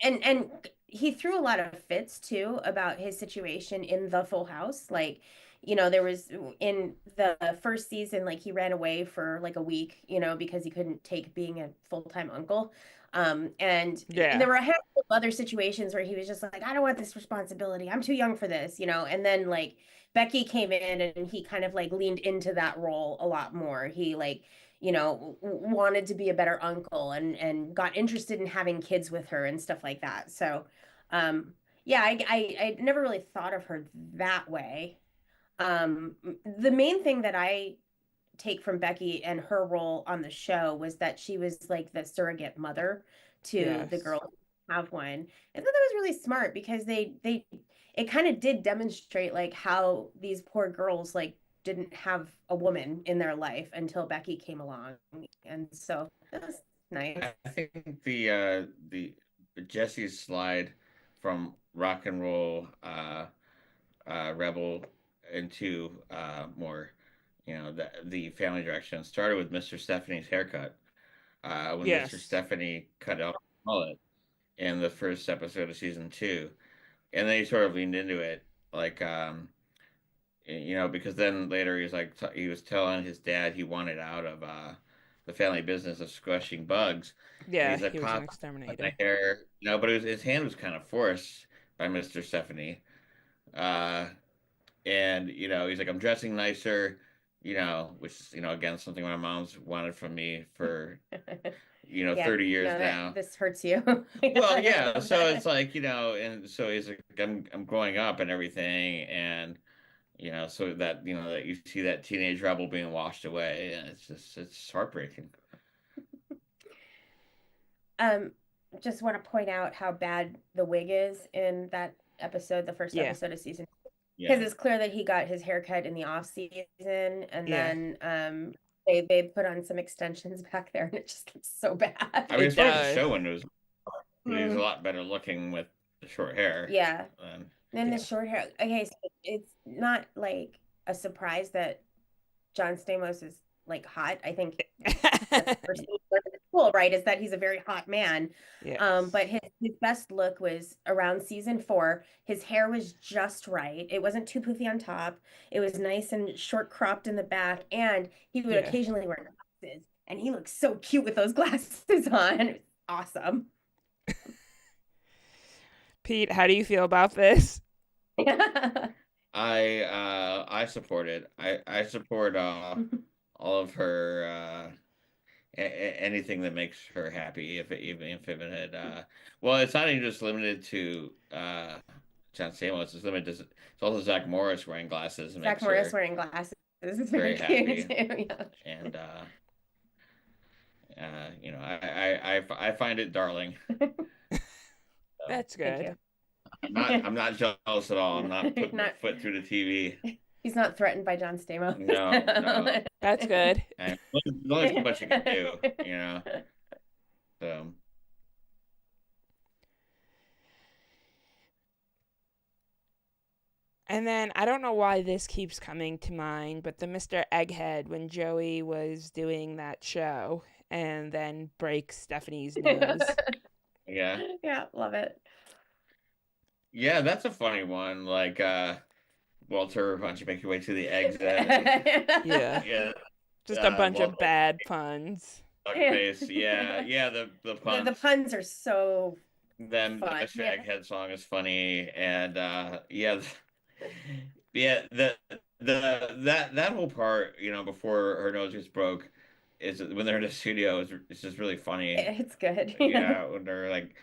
and he threw a lot of fits too about his situation in the Full House. Like, there was in the first season, like he ran away for like a week, because he couldn't take being a full-time uncle. And Yeah. there were a handful of other situations where he was just like, I don't want this responsibility. I'm too young for this, And then like Becky came in and he kind of like leaned into that role a lot more. He like wanted to be a better uncle and got interested in having kids with her and stuff like that. So, yeah, I never really thought of her that way. The main thing that I take from Becky and her role on the show was that she was like the surrogate mother to the Yes. girl who have one. I thought that was really smart because they it kind of did demonstrate like how these poor girls like didn't have a woman in their life until Becky came along. And so that was nice. I think the Jesse's slide from rock and roll rebel into more, the family direction started with Mr. Stephanie's haircut. When Mr. Yes. Stephanie cut off the mullet in the first episode of season two, and then he sort of leaned into it, like because then later he's like he was telling his dad he wanted out of the family business of squashing bugs, and Yeah, he's like, he was an "Pop, my exterminator. hair," but his hand was kind of forced by Mr. Stephanie, uh, and he's like, "I'm dressing nicer," which again something my mom's wanted from me for Yeah, 30 years no, now. this hurts you. Well, yeah, so it's like, and so he's like, I'm growing up and everything, and so that that you see that teenage rebel being washed away, and it's heartbreaking. Um, just want to point out how bad the wig is in that episode, the first Yeah. episode of season, Yeah. because it's clear that he got his haircut in the off season, and Yeah. then they put on some extensions back there, and it just looks so bad. I mean, It as far as the does. show windows, he's a lot better looking with the short hair. Yeah. Um, Then Yeah. the short hair. Okay, so it's not like a surprise that John Stamos is like hot. I think that's the first thing that's cool, right? Is that he's a very hot man. Yes. But his best look was around season 4. His hair was just right. It wasn't too poofy on top. It was nice and short cropped in the back, and he would Yeah. occasionally wear glasses, and he looked so cute with those glasses on. It was awesome. Pete, how do you feel about this? I support it. I support all of her anything that makes her happy, even if it had well, it's not even just limited to John Stamos. It's limited to, it's also Zach Morris wearing glasses and Zach makes Morris her wearing glasses is very very happy. cute too. Yeah. And I find it darling. That's Thank good. you. I'm not jealous at all. I'm not putting my foot through the TV. He's not threatened by John Stamos. No. That's good. And there's only so much you can do, So And then I don't know why this keeps coming to mind, but the Mr. Egghead when Joey was doing that show and then breaks Stephanie's nose. yeah. Yeah, love it. Yeah, that's a funny one. Like Walter, why don't you make your way to the exit? Yeah. Yeah. Just a bunch Walter, of bad puns. face. Yeah, the puns. The puns are so Then the fun. Mr. Yeah. Egghead song is funny, and yeah, that whole part, before her nose gets broke, is when they're in the studio. It's just really funny. It's good. Yeah, when they're like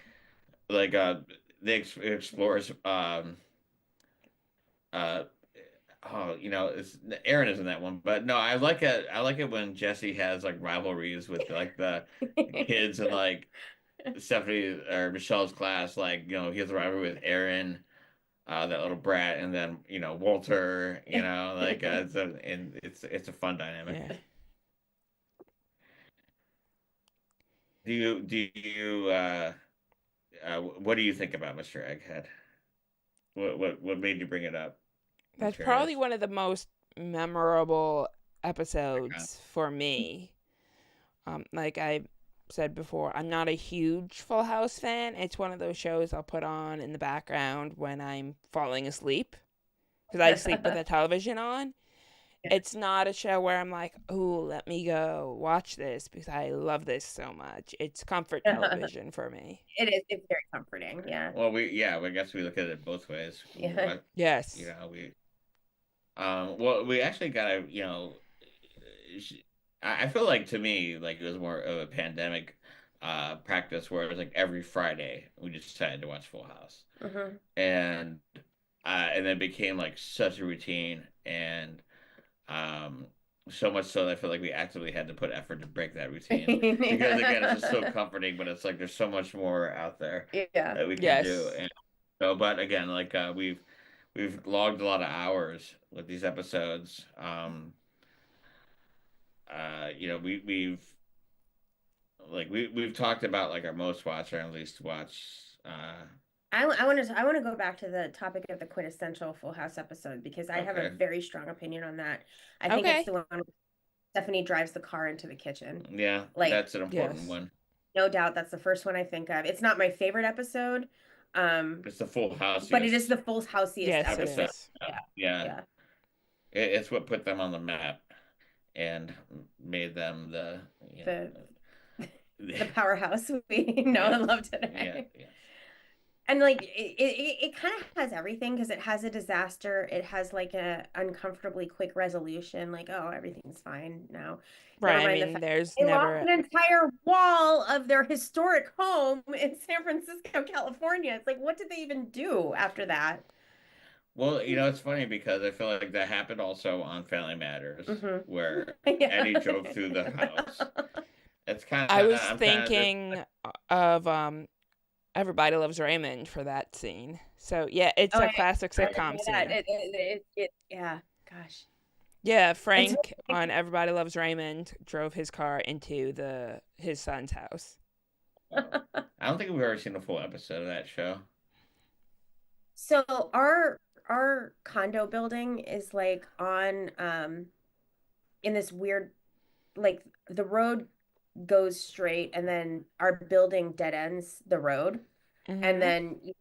it explores it's Aaron is in that one, but no, I like it when Jesse has like rivalries with like the kids and like Stephanie or Michelle's class, like he has a rivalry with Aaron, that little brat, and then Walter, like it's a fun dynamic. Yeah. Do you what do you think about Mr. Egghead? What made you bring it up? I'm That's curious. probably one of the most memorable episodes for me. Like I said before, I'm not a huge Full House fan. It's one of those shows I'll put on in the background when I'm falling asleep, because I sleep with the television on. It's not a show where I'm like, oh, let me go watch this because I love this so much. It's comfort television for me. It is. It's very comforting. Yeah. Well, I guess we look at it both ways. Yeah. Yes. We actually got I feel like, to me, like it was more of a pandemic practice where it was like every Friday we just decided to watch Full House, and then it became like such a routine, and so much so that I feel like we actively had to put effort to break that routine because again, it's just so comforting. But it's like there's so much more out there Yeah. that we can do, Yes. and so. But again, like we've logged a lot of hours with these episodes. We've we've talked about like our most watched or at least watch. I want to go back to the topic of the quintessential Full House episode because I have a Okay, very strong opinion on that. I think it's Okay. the one where Stephanie drives the car into the kitchen. yeah, Like, that's an important Yes. one. no doubt that's the first one I think of. It's not my favorite episode, It's the Full but it is Houseiest the Full Houseiest Yes, it episode. episode. is. Yeah. Yeah, Yeah. it's what put them on the map and made them The the the powerhouse we know yes, and love yeah, today. yes. And like it kind of has everything because it has a disaster, it has like a uncomfortably quick resolution, like, oh, everything's fine now. Never Right. I mind the mean, fact there's they lost never. an entire wall of their historic home in San Francisco, California. It's like, what did they even do after that? Well, it's funny because I feel like that happened also on Family Matters, Hmm. where Yeah. Eddie drove through the house. It's kind I of was I'm kind of thinking of Everybody Loves Raymond for that scene. So yeah, it's Oh, a I classic heard sitcom that. scene. Yeah, gosh. Yeah, It's Frank on Everybody Loves Raymond drove his car into his son's house. I don't think we've ever seen a full episode of that show. So our condo building is like on in this weird, like, the road goes straight and then our building dead ends the road, and Mm-hmm. then you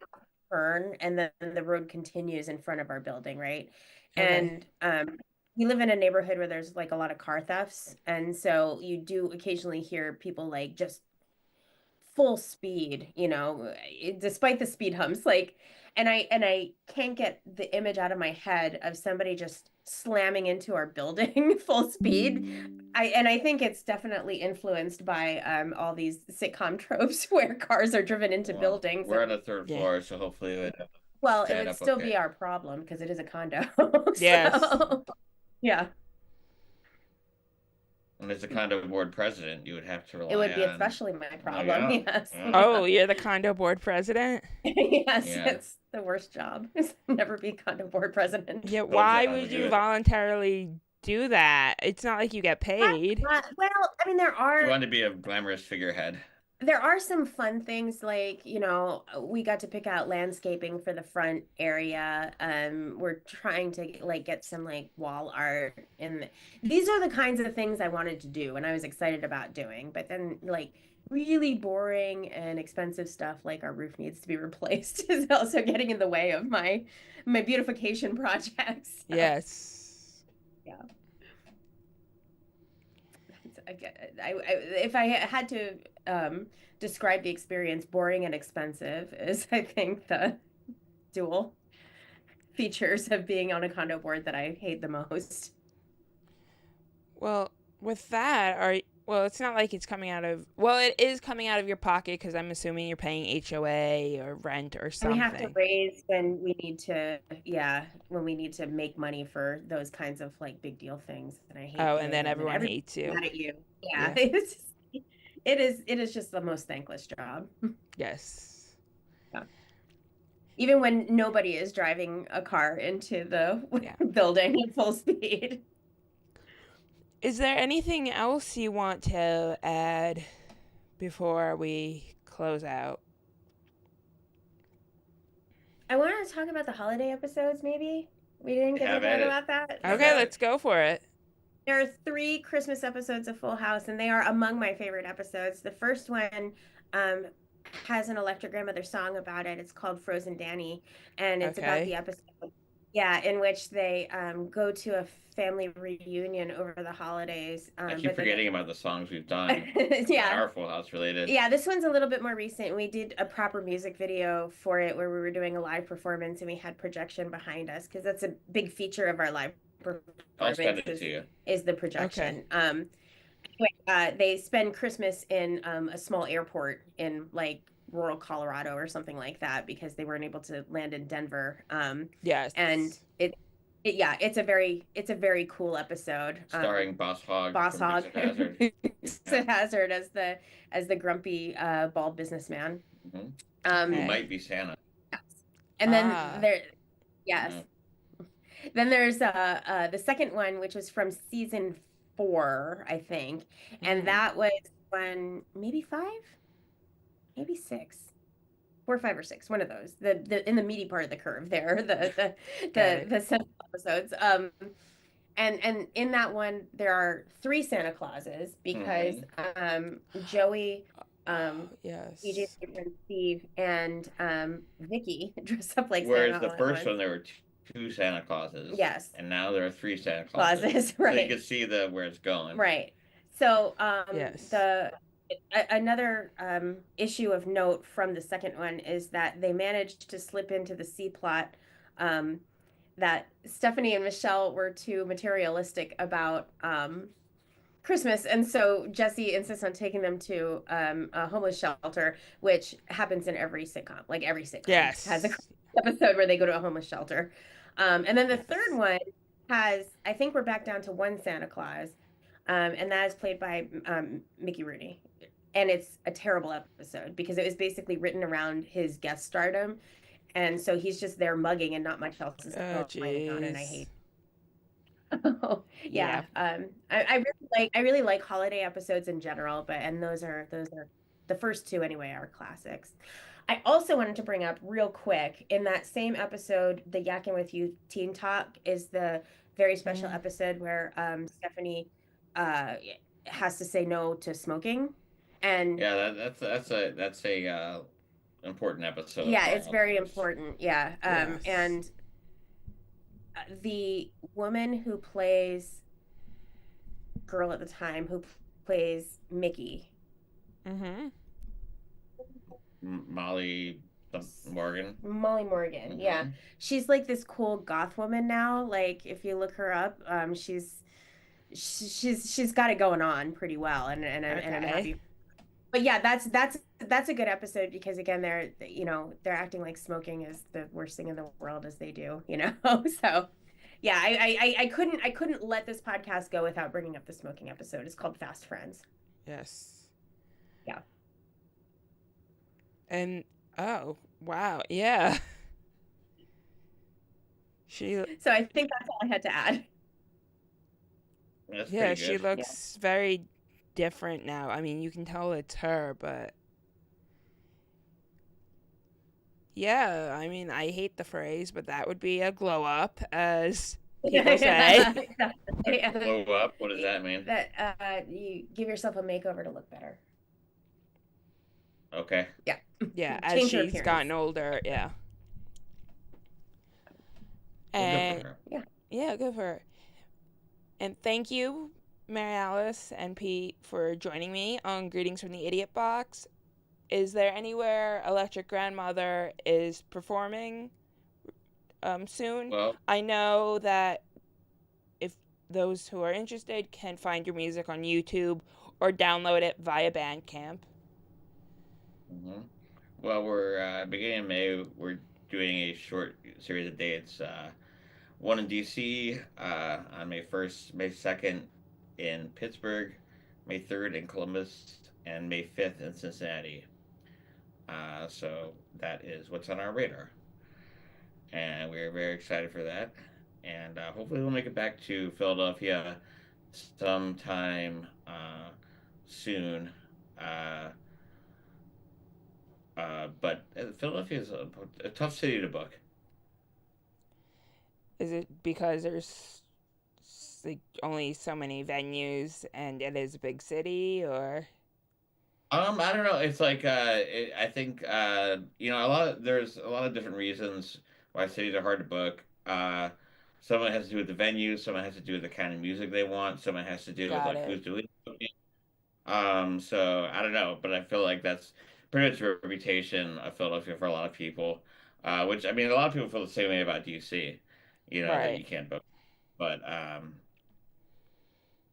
turn and then the road continues in front of our building, right? Okay. And we live in a neighborhood where there's like a lot of car thefts, and so you do occasionally hear people like just full speed, despite the speed humps, like, and I can't get the image out of my head of somebody just slamming into our building full speed. I think it's definitely influenced by all these sitcom tropes where cars are driven into Well, buildings. we're on the third Yeah. floor, so hopefully it would Well, it stand would up still okay. be our problem because it is a condo. Yes. So, yeah, When there's a condo board president, you would have to it rely would be on. especially my Oh problem. yeah, Yes. yeah, Oh, you're the condo board president? Yes, yeah. it's the worst job. Is never be condo board president. Yeah, Told you why how to would do you it. voluntarily do that? It's not like you get paid. Well, I mean, She wanted to be a glamorous figurehead. there are some fun things like, we got to pick out landscaping for the front area. We're trying to like get some like wall art, and these are the kinds of things I wanted to do and I was excited about doing. But then like really boring and expensive stuff like our roof needs to be replaced is also getting in the way of my beautification projects. So, Yes. yeah. If I had to describe the experience, boring and expensive is, I think, the dual features of being on a condo board that I hate the most. Well, with that, well, it's not like it's coming out of. Well, it is coming out of your pocket because I'm assuming you're paying HOA or rent or And we have to something. raise when we need to, yeah, when we need to make money for those kinds of like big deal things. And I hate Oh, doing and then them. everyone Everybody's hates you. mad at you. Yeah, Yeah. it is just the most thankless job. Yes. Yeah. Even when nobody is driving a car into the Yeah. building at full speed. Is there anything else you want to add before we close out? I wanted to talk about the holiday episodes, maybe. We didn't get to Have talk at it. about that. Have Okay, at let's go for it. There are 3 Christmas episodes of Full House, and they are among my favorite episodes. The first one um, has an Electric Grandmother song about it. It's called Frozen Danny, and it's about the Okay. episode, yeah, in which they go to a family reunion over the holidays. I keep But they forgetting about the songs we've done that yeah. are Full House related. Yeah, this one's a little bit more recent. We did a proper music video for it where we were doing a live performance and we had projection behind us because that's a big feature of our live I'll send performance it to you. is the projection. Anyway, they spend Christmas in a small airport in like rural Colorado or something like that because they weren't able to land in Denver. Yes. And Yeah, it's a very cool episode. Starring Boss Hogg Boss from Dukes Hogg, of Hazzard. Yeah. Hazard as the grumpy bald businessman. hmm Who Um, Okay. might be Santa. and then Ah. there, yes, Yeah. then there's the second one, which was from season 4, I think, and Mm. that was when maybe 5, maybe 6. 4, 5, or 6, one of those. The in the meaty part of the curve there, Got it. the central episodes. And in that one, there are 3 Santa Clauses because hmm Joey, Oh, EJ's yes. boyfriend Steve, and Vicky dress up like Whereas Santa the all at first once. one, there were two Santa Clauses, Yes, and now there are 3 Santa Clauses. clauses, So you right, can see where it's going. right. So Yes. the another issue of note from the second one is that they managed to slip into the C plot um, that Stephanie and Michelle were too materialistic about Christmas, and so Jesse insists on taking them to a homeless shelter, which happens in every sitcom. Like every sitcom has a Yes. episode where they go to a homeless shelter, and then the third Yes. one has, I think we're back down to one Santa Claus, and that is played by Mickey Rooney, and it's a terrible episode because it was basically written around his guest stardom, and so he's just there mugging and not much else is Oh, going on, and I jeez. hate. Oh, Yeah. yeah. I really like holiday episodes in general, but and those are the first 2 anyway are classics. I also wanted to bring up real quick in that same episode, the Yakin' with You Teen Talk is the very special Mm. episode where Stephanie uh has to say no to smoking. And Yeah, that's a important episode yeah, among it's very others. important. Yeah. Yes. And the woman who plays girl at the time who plays Mickey. Mm-hmm. Molly Morgan. Molly Morgan, yeah. hmm She's like this cool goth woman now. Like if you look her up, she's got it going on pretty well, and I'm Okay. happy. But yeah, that's a good episode because again, they're acting like smoking is the worst thing in the world as they do, you know. So yeah, I couldn't let this podcast go without bringing up the smoking episode. It's called Fast Friends. Yes. Yeah. And oh, wow. Yeah. She So I think that's all I had to add. That's yeah, pretty she good. Yeah. looks very different now. I mean, you can tell it's her, but yeah, I mean, I hate the phrase, but that would be a glow up, as people say. Blow up. What does that mean? That you give yourself a makeover to look better. Okay. Yeah. Yeah, as Change your she's appearance. gotten older, yeah. Well, good And for her. yeah, good for her. And thank you, Mary Alice and Pete, for joining me on Greetings from the Idiot Box. Is there anywhere Electric Grandmother is performing soon? Well, I know that if those who are interested can find your music on YouTube or download it via Bandcamp. mhm. Well, we're beginning of May. We're doing a short series of dates. One in DC on May 1st, May 2nd in Pittsburgh, May 3rd in Columbus, and May 5th in Cincinnati. So that is what's on our radar, and we're very excited for that. And hopefully, we'll make it back to Philadelphia sometime soon. Uh, but Philadelphia is a tough city to book. Is it because there's like only so many venues and it is a big city, or I don't know. It's like I think there's a lot of different reasons why cities are hard to book. Some of it has to do with the venue, some of it has to do with the kind of music they want, some of it has to do with got like it? who's doing it. So I don't know, but I feel like that's pretty much the reputation of Philadelphia for a lot of people. Which I mean, a lot of people feel the same way about DC. That Right. you can't book, but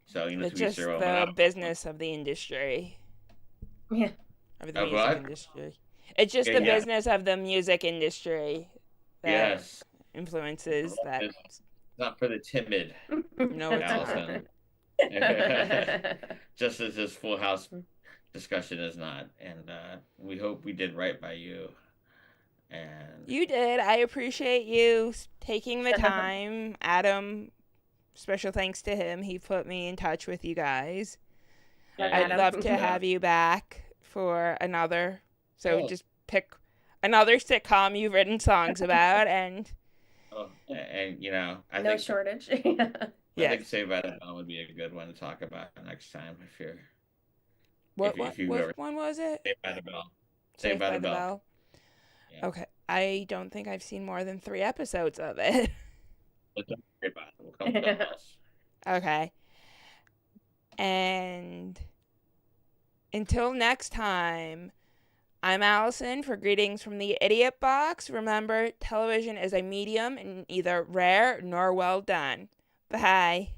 so It's to each their just own. But the business of the industry, Yeah. of the of music what? industry. It's just Yeah, the yeah, business of the music industry that yes. influences that. not for the timid, No, it's not. Allison. Just as this Full House discussion is not. And we hope we did right by you. And You did. I appreciate you taking the time. Adam, special thanks to him. He put me in touch with you guys. yeah, I'd Adam. love to have you back for another. So just pick another sitcom you've written songs about, and you know, I No think shortage. I yes. think Saved by the Bell would be a good one to talk about next time if you're What if you what ever one was it? Saved by the Bell. Saved by the Bell. Yeah. Okay, I don't think I've seen more than 3 episodes of it. But don't worry about it. We'll come to something else. Okay, and until next time, I'm Allison for Greetings from the Idiot Box. Remember, television is a medium and neither rare nor well done. Bye.